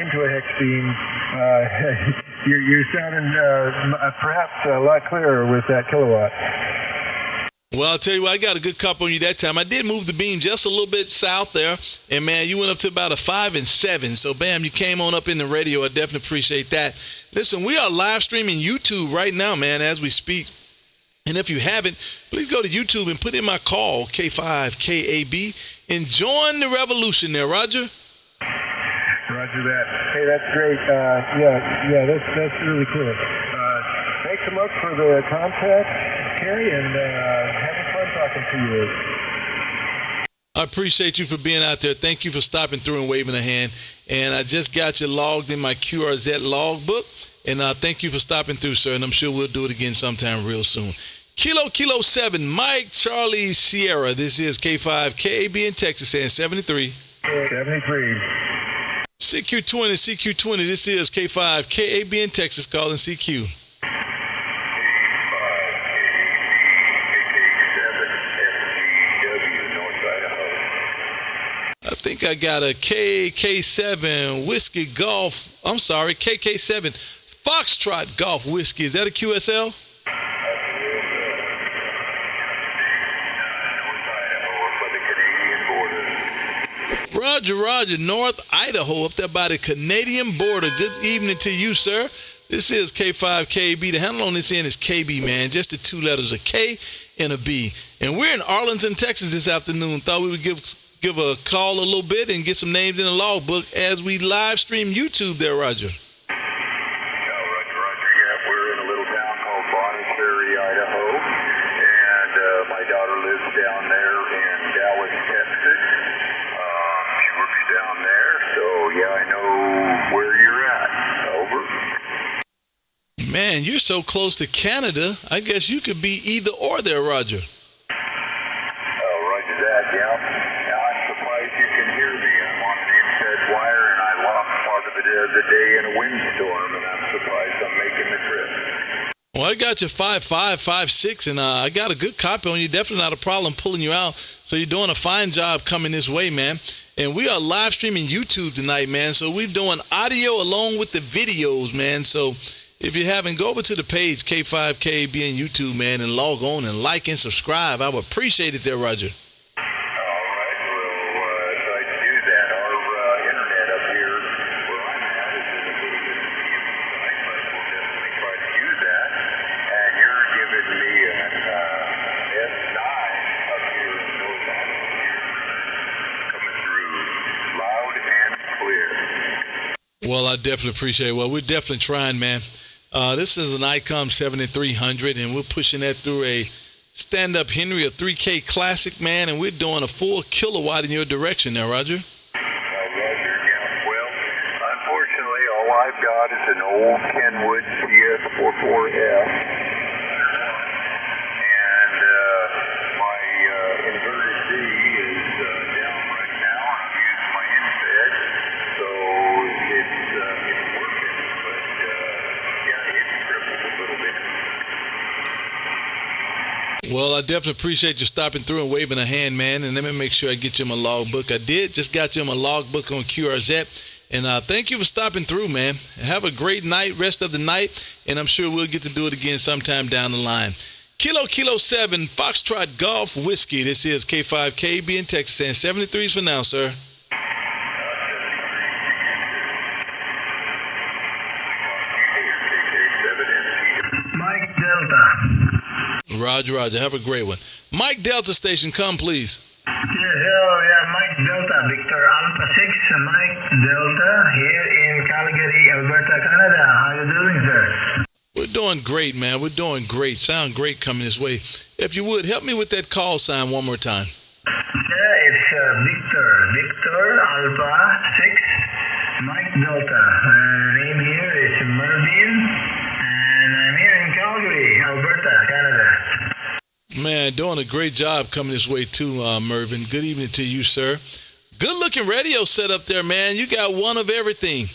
into a hex beam. You're sounding perhaps a lot clearer with that kilowatt. Well, I'll tell you what, I got a good cop on you that time. I did move the beam just a little bit south there, and, man, you went up to about a 5 and 7. So, bam, you came on up in the radio. I definitely appreciate that. Listen, we are live streaming YouTube right now, man, as we speak. And if you haven't, please go to YouTube and put in my call, K5KAB, and join the revolution there, Roger. Roger that. Hey, that's great. That's really cool. Thanks so much for the contact, Terry, and having fun talking to you. I appreciate you for being out there. Thank you for stopping through and waving a hand. And I just got you logged in my QRZ logbook. And thank you for stopping through, sir. And I'm sure we'll do it again sometime real soon. Kilo 7, Mike Charlie Sierra. This is K5KAB in Texas saying 73. 73. CQ20. This is K5KAB in Texas calling CQ. I think I got a KK7 Whiskey Golf. I'm sorry, KK7 Foxtrot Golf Whiskey. Is that a QSL? Roger, North Idaho, up there by the Canadian border. Good evening to you, sir. This is K5KB. The handle on this end is KB, man. Just the two letters, a K and a B. And we're in Arlington, Texas this afternoon. Thought we would give a call a little bit and get some names in the logbook as we live stream YouTube there, Roger. Roger. Yeah, we're in a little town called Bonnie Prairie, Idaho. And my daughter lives down there in Dallas, Texas. She works down there, so yeah, I know where you're at. Over. Man, you're so close to Canada. I guess you could be either or there, Roger. Roger that, yeah. Now, I'm surprised you can hear me. I'm on an inside wire, and I lost part of the day in a windstorm, and I'm surprised I'm making the trip. Well, I got you 5'5", 5'6", and I got a good copy on you. Definitely not a problem pulling you out. So you're doing a fine job coming this way, man. And we are live streaming YouTube tonight, man. So we're doing audio along with the videos, man. So if you haven't, go over to the page K5KB on YouTube, man, and log on and like and subscribe. I would appreciate it there, Roger. All right, we'll try to do that. Our internet up here where I'm at is in a little bit of a site, but we'll definitely try to use that. And you're giving me an S9 up here in North Idaho, coming through loud and clear. Well, I definitely appreciate it. Well, we're definitely trying, man. This is an ICOM 7300, and we're pushing that through a stand-up Henry, a 3K Classic, man, and we're doing a full kilowatt in your direction now, Roger. Roger, yeah. Well, unfortunately, all I've got is an old Kenwood TS44F, and my inverted D is down right now, and I'm using my InFed, so it's working, but yeah, it's crippled a little bit. Well, I definitely appreciate you stopping through and waving a hand, man. And let me make sure I get you in my logbook. I did just got you in my logbook on QRZ. And thank you for stopping through, man. Have a great night, rest of the night. And I'm sure we'll get to do it again sometime down the line. Kilo 7, Foxtrot Golf Whiskey. This is K5KB in Texas. And 73s for now, sir. Mike Delta. Roger. Have a great one. Mike Delta Station, come, please. Yeah, Mike Delta, Victor Alpha 6, Mike Delta, here in Calgary, Alberta, Canada. How you doing, sir? We're doing great, man. We're doing great. Sound great coming this way. If you would, help me with that call sign one more time. Yeah, it's Victor Alpha 6, Mike Delta. Name here is Mervyn, and I'm here in Calgary, Alberta, Canada. Man, doing a great job coming this way too, Mervyn. Good evening to you, sir. Good looking radio set up there, man. You got one of everything.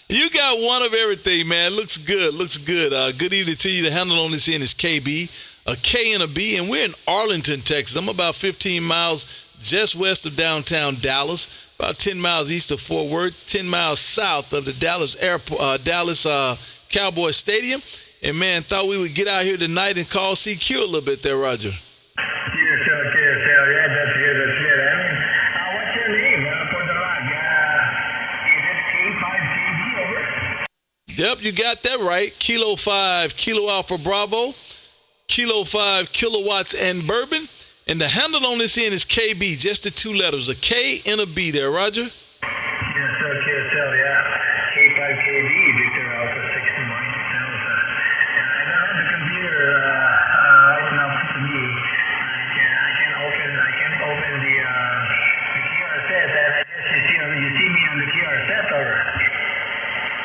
You got got one of everything, man. Looks good. Looks good. Good evening to you. The handle on this end is KB, a K and a B, and we're in Arlington, Texas. I'm about 15 miles just west of downtown Dallas, about 10 miles east of Fort Worth, 10 miles south of the Dallas Cowboy Stadium. And, man, thought we would get out here tonight and call CQ a little bit there, Roger. QSL, yeah, that's good, that's good. What's your name for the log? Is it K5KB, over? Yep, you got that right. Kilo 5, Kilo Alpha Bravo, Kilo 5, Kilowatts And Bourbon. And the handle on this end is KB, just the two letters, a K and a B there, Roger. QSL, yeah. K5KB, Victor Alpha 60 Mike Delta. I don't have the computer right now to me. I can't open the QR set. And I guess you see me on the QR set, over.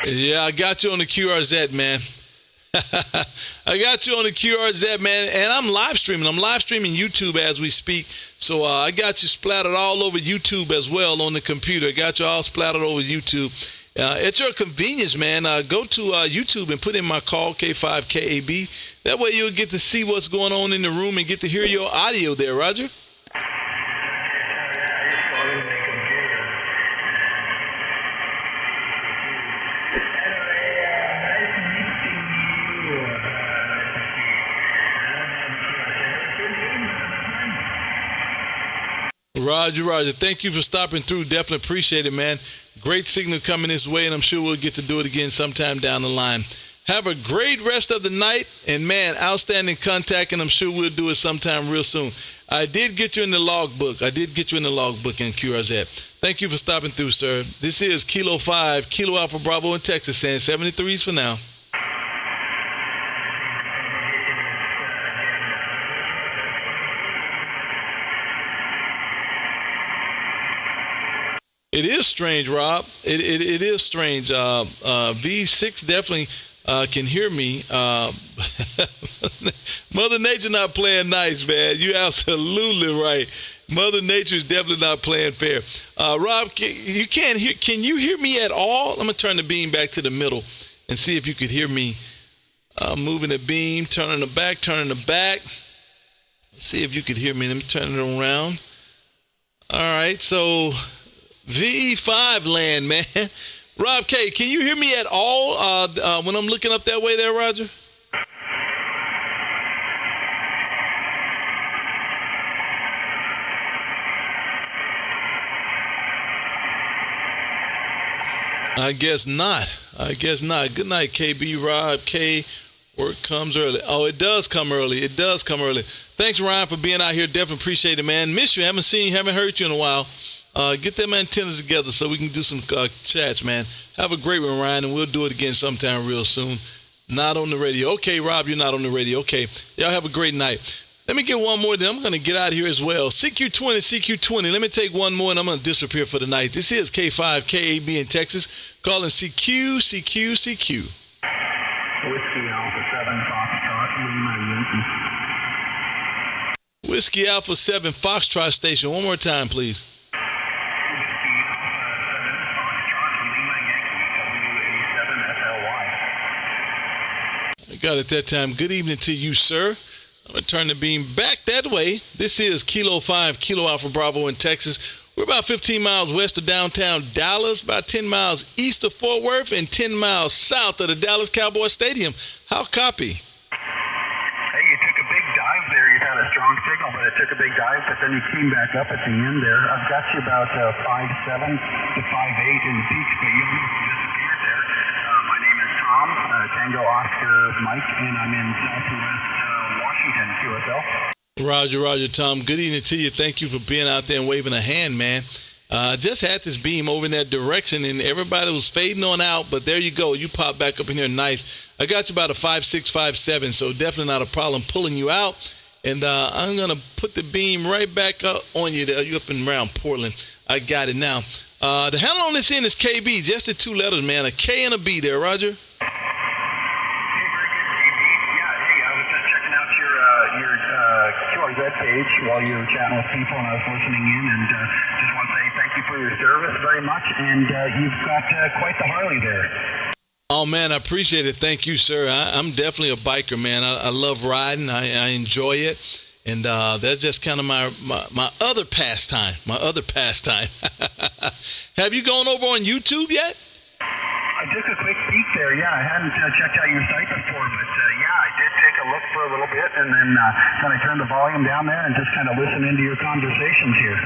Yeah, I got you on the QRZ, man. I got you on the QRZ, man, and I'm live streaming. I'm live streaming YouTube as we speak. So I got you splattered all over YouTube as well on the computer. I got you all splattered over YouTube. At your convenience, man, go to YouTube and put in my call, K5KAB. That way you'll get to see what's going on in the room and get to hear your audio there, Roger. Roger. Thank you for stopping through. Definitely appreciate it, man. Great signal coming this way, and I'm sure we'll get to do it again sometime down the line. Have a great rest of the night, and, man, outstanding contact, and I'm sure we'll do it sometime real soon. I did get you in the logbook. in QRZ. Thank you for stopping through, sir. This is Kilo 5, Kilo Alpha Bravo in Texas, saying 73s for now. It is strange, Rob. It is strange. V6 definitely can hear me. Mother Nature not playing nice, man. You're absolutely right. Mother Nature is definitely not playing fair. Rob, can you hear me at all? I'm going to turn the beam back to the middle and see if you could hear me. Moving the beam, turning the back. Let's see if you could hear me. Let me turn it around. All right, so VE5 land, man. Rob K, can you hear me at all when I'm looking up that way there, Roger? I guess not. Good night, KB, Rob K. Work comes early. Oh, it does come early. Thanks, Ryan, for being out here. Definitely appreciate it, man. Miss you. Haven't heard you in a while. Get them antennas together so we can do some chats, man. Have a great one, Ryan, and we'll do it again sometime real soon. Not on the radio. Okay, Rob, you're not on the radio. Okay. Y'all have a great night. Let me get one more, then I'm going to get out of here as well. CQ20. Let me take one more, and I'm going to disappear for the night. This is K5KAB in Texas. Calling CQ. Whiskey Alpha 7 Foxtrot, Lima Yankee. Whiskey Alpha 7 Foxtrot Station. One more time, please. I got it that time. Good evening to you, sir. I'm going to turn the beam back that way. This is Kilo 5, Kilo Alpha Bravo in Texas. We're about 15 miles west of downtown Dallas, about 10 miles east of Fort Worth, and 10 miles south of the Dallas Cowboy Stadium. How copy? Hey, you took a big dive there. You had a strong signal, but it took a big dive, but then you came back up at the end there. I've got you about 5'7" to 5'8" in the peaks, but you almost disappeared there. My name is Tom, Tango Oscar Mike, and I'm in Southwest Washington, QSL. Roger, Tom. Good evening to you. Thank you for being out there and waving a hand, man. Just had this beam over in that direction, and everybody was fading on out, but there you go. You popped back up in here nice. I got you about a 5'6", 5'7", so definitely not a problem pulling you out. And I'm going to put the beam right back up on you there. You up and around Portland. I got it now. The handle on this end is KB, just the two letters, man. A K and a B there, Roger. QRZ page while you were chatting with people, and I was listening in, and just want to say thank you for your service very much, and you've got quite the Harley there. Oh man, I appreciate it. Thank you, sir. I'm definitely a biker, man. I love riding. I enjoy it, and that's just kind of my other pastime. My other pastime. Have you gone over on YouTube yet? I took a quick peek there. Yeah, I hadn't checked out your site before, but yeah, I did take a look for a little bit, and then kind of turned the volume down there and just kind of listen into your conversations here.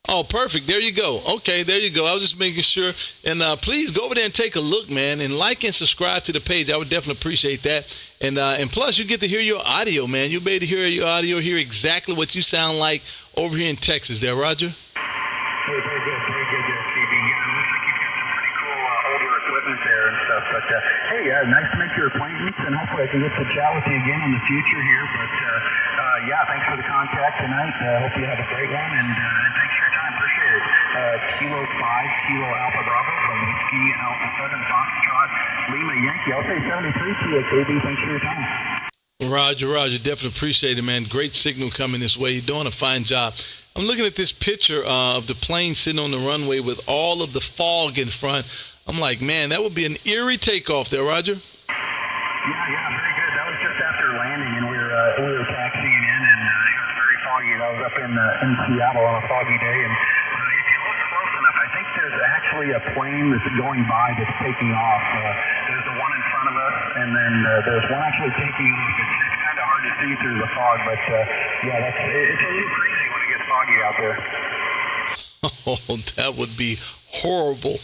Oh, perfect. There you go. Okay, there you go. I was just making sure. And please go over there and take a look, man, and like and subscribe to the page. I would definitely appreciate that. And plus, you get to hear your audio, man. You'll be able to hear your audio, hear exactly what you sound like over here in Texas. There, Roger? Very good there, CB. Yeah, it looks like you've got some pretty cool older equipment there and stuff. But hey, nice to make your acquaintance, and hopefully I can get to chat with you again in the future here. But yeah, thanks for the contact tonight. Hope you have a great one, and thanks for your time. Appreciate it. Kilo 5, Kilo Alpha Bravo from Whiskey Alpha 7 Foxtrot Lima Yankee. I'll say 73 to you, KB. Thanks for your time. Roger. Definitely appreciate it, man. Great signal coming this way. You're doing a fine job. I'm looking at this picture of the plane sitting on the runway with all of the fog in front. I'm like, man, that would be an eerie takeoff there, Roger. Yeah, very good. That was just after landing, and we were taxiing in, and it was very foggy. That was up in Seattle on a foggy day, and if you look close enough, I think there's actually a plane that's going by that's taking off. There's the one in front of us, and then there's one actually taking off. It's kind of hard to see through the fog, but yeah, it's a little crazy when it gets foggy out there. Oh, that would be horrible.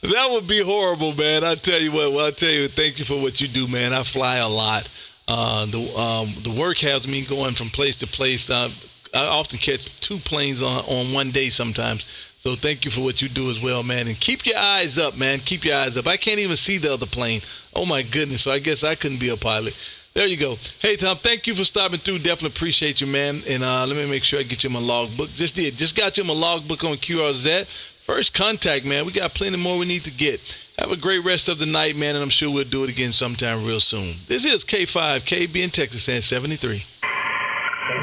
That would be horrible, man. I tell you what. Well, I tell you, thank you for what you do, man. I fly a lot. The work has me going from place to place. I often catch 2 planes on one day sometimes. So thank you for what you do as well, man. And keep your eyes up, man. Keep your eyes up. I can't even see the other plane. Oh my goodness. So I guess I couldn't be a pilot. There you go. Hey, Tom, thank you for stopping through. Definitely appreciate you, man. And let me make sure I get you my logbook. Just got you my logbook on QRZ. First contact, man. We got plenty more we need to get. Have a great rest of the night, man, and I'm sure we'll do it again sometime real soon. This is K5, KB in Texas, and 73.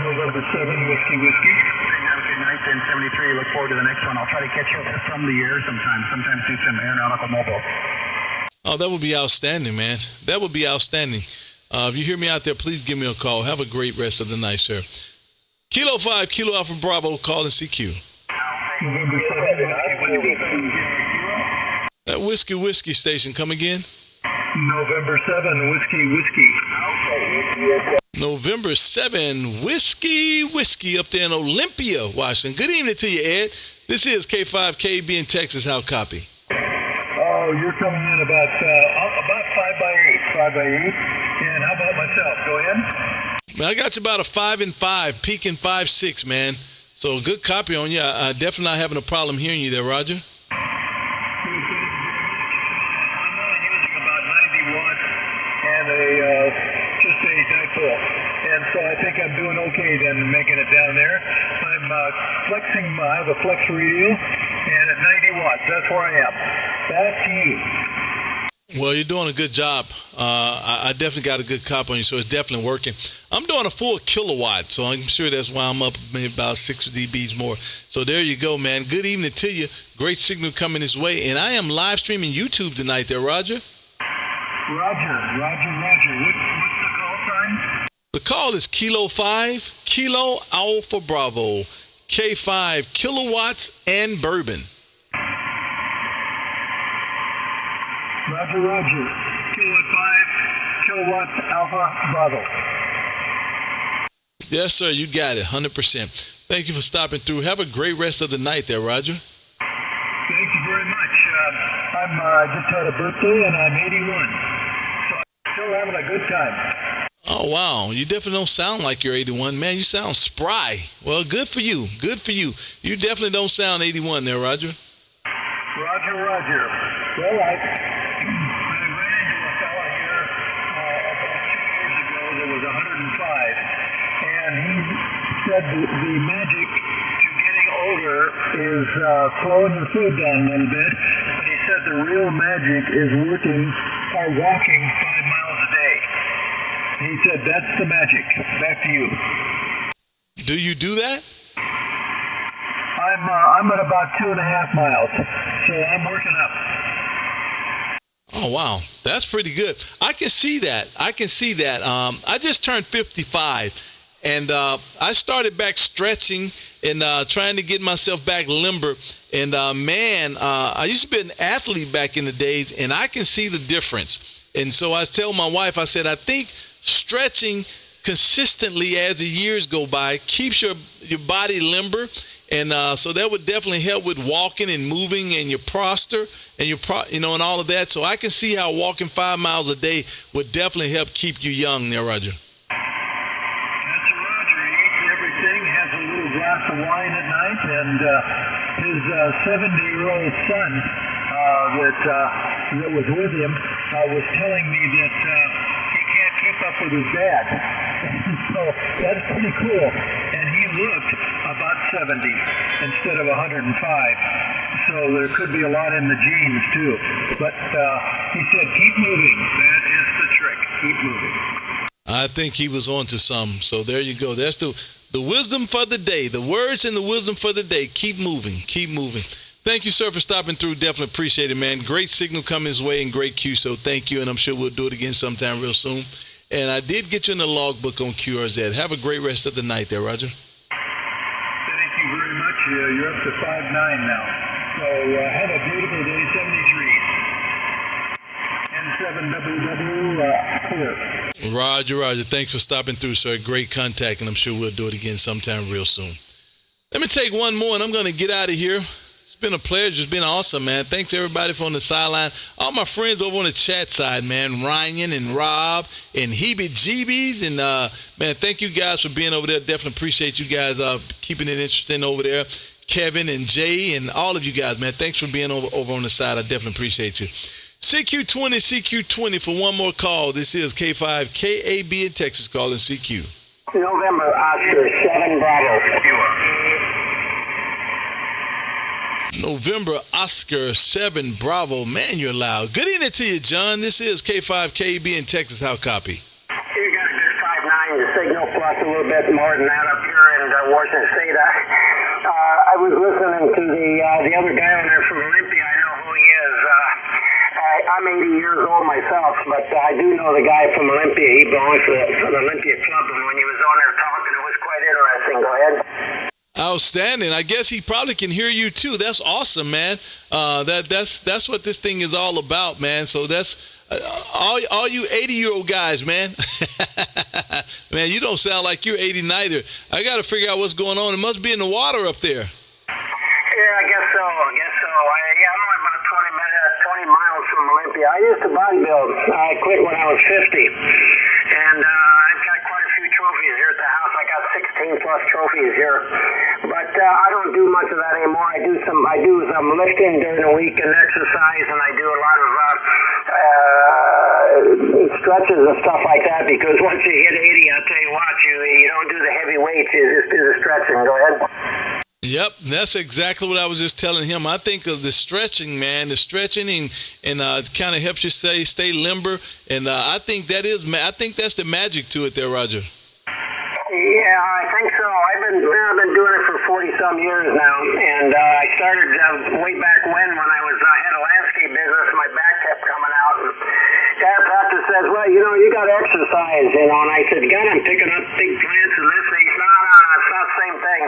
November 7, Whiskey. Have a good night, and 73. Look forward to the next one. I'll try to catch you up from the air sometimes do some aeronautical mobile. Oh, that would be outstanding, man. That would be outstanding. If you hear me out there, please give me a call. Have a great rest of the night, sir. Kilo 5, Kilo Alpha Bravo, calling CQ. November 7, That whiskey station, come again? November 7, Whiskey. November 7, whiskey up there in Olympia, Washington. Good evening to you, Ed. This is K5 KB in Texas. How copy? Oh, you're coming in about 5 by 8. And how about myself? Go ahead. Man, I got you about a 5 and 5, peaking 5-6, man. So good copy on you. I definitely not having a problem hearing you there, Roger. I'm using about 90 watts and just a dipole. And so I think I'm doing okay then making it down there. I'm flexing, I have a flex radio, and at 90 watts, that's where I am. Back to you. Well, you're doing a good job. I definitely got a good cop on you, so it's definitely working. I'm doing a full kilowatt, so I'm sure that's why I'm up maybe about 6 dBs more. So there you go, man. Good evening to you. Great signal coming this way. And I am live streaming YouTube tonight there, Roger. Roger. What's the call sign? The call is Kilo 5, Kilo Alpha Bravo, K5, Kilowatts and Bourbon. Roger. Kilowatt 5, Kilowatts Alpha Bravo. Yes, sir. You got it. 100%. Thank you for stopping through. Have a great rest of the night there, Roger. Thank you very much. I just had a birthday and I'm 81. So I'm still having a good time. Oh, wow. You definitely don't sound like you're 81. Man, you sound spry. Well, good for you. You definitely don't sound 81 there, Roger. Roger. Well, I ran into a fella here about 2 years ago that was 105, and he said the magic to getting older is slowing your food down a little bit, but he said the real magic is walking 5 miles a day. He said that's the magic. Back to you. Do you do that? I'm at about 2.5 miles, so I'm working up. Oh, wow. That's pretty good. I can see that. I just turned 55, and I started back stretching and trying to get myself back limber. And, man, I used to be an athlete back in the days, and I can see the difference. And so I tell my wife, I said, I think stretching consistently as the years go by keeps your body limber. And so that would definitely help with walking and moving and your posture and and all of that. So I can see how walking 5 miles a day would definitely help keep you young there, Roger. That's Roger. He eats everything, has a little glass of wine at night, and his 70-year-old son that was with him was telling me that he can't keep up with his dad. So that's pretty cool. And he looked about 70 instead of 105. So there could be a lot in the genes too. But he said, keep moving. That is the trick. Keep moving. I think he was on to some. So there you go. That's the wisdom for the day. The words and the wisdom for the day. Keep moving. Keep moving. Thank you, sir, for stopping through. Definitely appreciate it, man. Great signal coming his way and great cue. So thank you. And I'm sure we'll do it again sometime real soon. And I did get you in the logbook on QRZ. Have a great rest of the night there, Roger. Thank you very much. You're up to 5'9" now. So have a beautiful day, 73. N7WW here. Roger. Thanks for stopping through, sir. Great contact, and I'm sure we'll do it again sometime real soon. Let me take one more, and I'm going to get out of here. It's been a pleasure. It's been awesome, man. Thanks, everybody, from the sideline. All my friends over on the chat side, man. Ryan and Rob and Heebie Jeebies. And, man, thank you guys for being over there. Definitely appreciate you guys keeping it interesting over there. Kevin and Jay and all of you guys, man. Thanks for being over on the side. I definitely appreciate you. CQ20 for one more call. This is K5 KAB in Texas calling CQ. November, Oscar, 7 Bravo. November, Oscar, 7 Bravo. Man, you're loud. Good evening to you, John. This is K5 KAB in Texas. How copy? You got this 5'9", the signal, plus a little bit more than that up here in Washington State. I was listening to the other guy on there from Olympia. I know who he is. I'm 80 years old myself, but I do know the guy from Olympia. He belongs to the Olympia Club, and when he was on there talking, it was quite interesting. Go ahead. Outstanding. I guess he probably can hear you too. That's awesome, man. That's what this thing is all about, man. So that's all you 80-year-old guys, man. Man, you don't sound like you're 80 neither. I got to figure out what's going on. It must be in the water up there. Yeah, I guess so. I'm only about 20 miles from Olympia. I used to bodybuild. I quit when I was 50. And I've got quite a few trophies here at the house. I got 16 plus trophies here. But I don't do much of that anymore. I do some lifting during the week and exercise, and I do a lot of stretches and stuff like that, because once you hit 80, I'll tell you what, you don't do the heavy weights, you just do the stretching. Go ahead. Yep, that's exactly what I was just telling him. I think of the stretching, man, and it kind of helps you stay limber, and I think that's the magic to it there, Roger. Yeah, I think so. I've been doing it for 40-some years now, and I started way back when I had a landscape business. My back kept coming out, and chiropractor says, "Well, you got to exercise," and I said, "God, I'm picking up big plants and this." And he said, "No, it's not the same thing."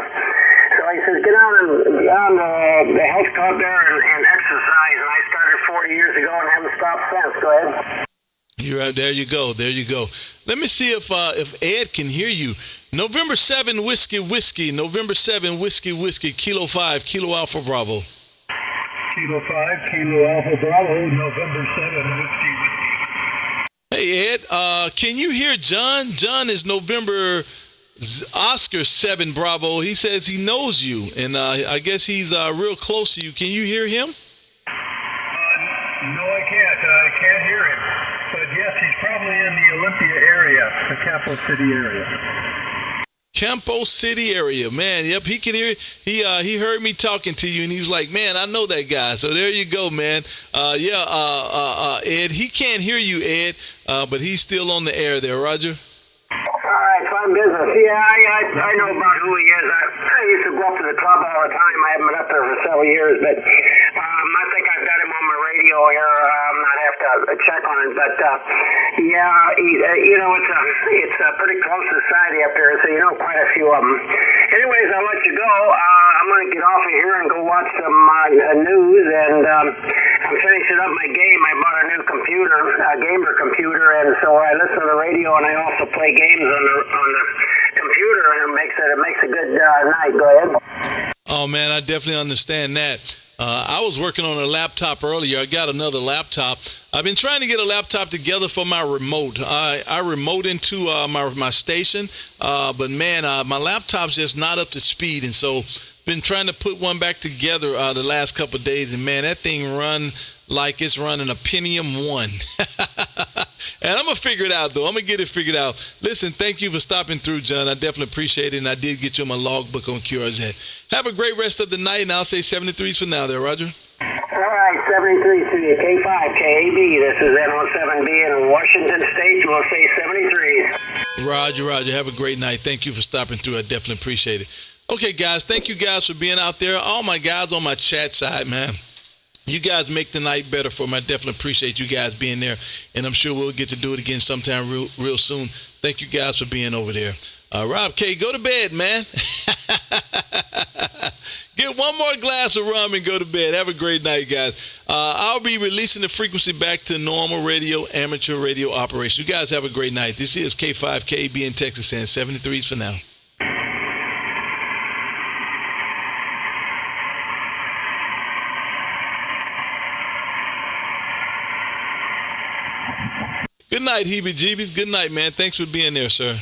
So he says, "Get on the health club there and exercise," and I started 40 years ago and haven't stopped since. Go ahead. You're right. There you go. Let me see if Ed can hear you. November 7 whiskey. November 7 whiskey. Kilo 5 Kilo Alpha Bravo. Kilo 5 Kilo Alpha Bravo. November 7 whiskey. Hey Ed, can you hear John? John is November Oscar 7 Bravo. He says he knows you, and I guess he's real close to you. Can you hear him? No, I can't. I can't hear him. But yes, he's probably in the Olympia area, the Campo City area. Campo City area, man. Yep, he can hear. He heard me talking to you, and he was like, "Man, I know that guy." So there you go, man. Ed, he can't hear you, Ed, but he's still on the air there, Roger. All right, fine business. Yeah, I know about who he is. I used to go up to the club all the time. I haven't been up there for several years, but I think I've got him on my radio here. I might have to check on it. But it's a pretty close society up there, so you know quite a few of them. Anyways, I'll let you go. I'm going to get off of here and go watch some news, and I'm finishing up my game. I bought a new computer, a gamer computer, and so I listen to the radio, and I also play games on the computer, and it makes a good night. Go ahead. Oh, man, I definitely understand that. I was working on a laptop earlier. I got another laptop. I've been trying to get a laptop together for my remote. I remote into my station, but man, my laptop's just not up to speed, and so been trying to put one back together the last couple of days, and man, that thing run like it's running a Pentium 1. And I'm going to figure it out, though. I'm going to get it figured out. Listen, thank you for stopping through, John. I definitely appreciate it, and I did get you my logbook on QRZ. Have a great rest of the night, and I'll say 73s for now there, Roger. All right, 73 to you, K5, KAB. This is N07B in Washington State. We'll say 73s. Roger. Have a great night. Thank you for stopping through. I definitely appreciate it. Okay, guys, thank you guys for being out there. All my guys on my chat side, man. You guys make the night better for me. I definitely appreciate you guys being there, and I'm sure we'll get to do it again sometime real soon. Thank you guys for being over there. Rob K, go to bed, man. Get one more glass of rum and go to bed. Have a great night, guys. I'll be releasing the frequency back to normal radio, amateur radio operation. You guys have a great night. This is K5KB in Texas, and 73s for now. Good night, heebie-jeebies. Good night, man. Thanks for being there, sir.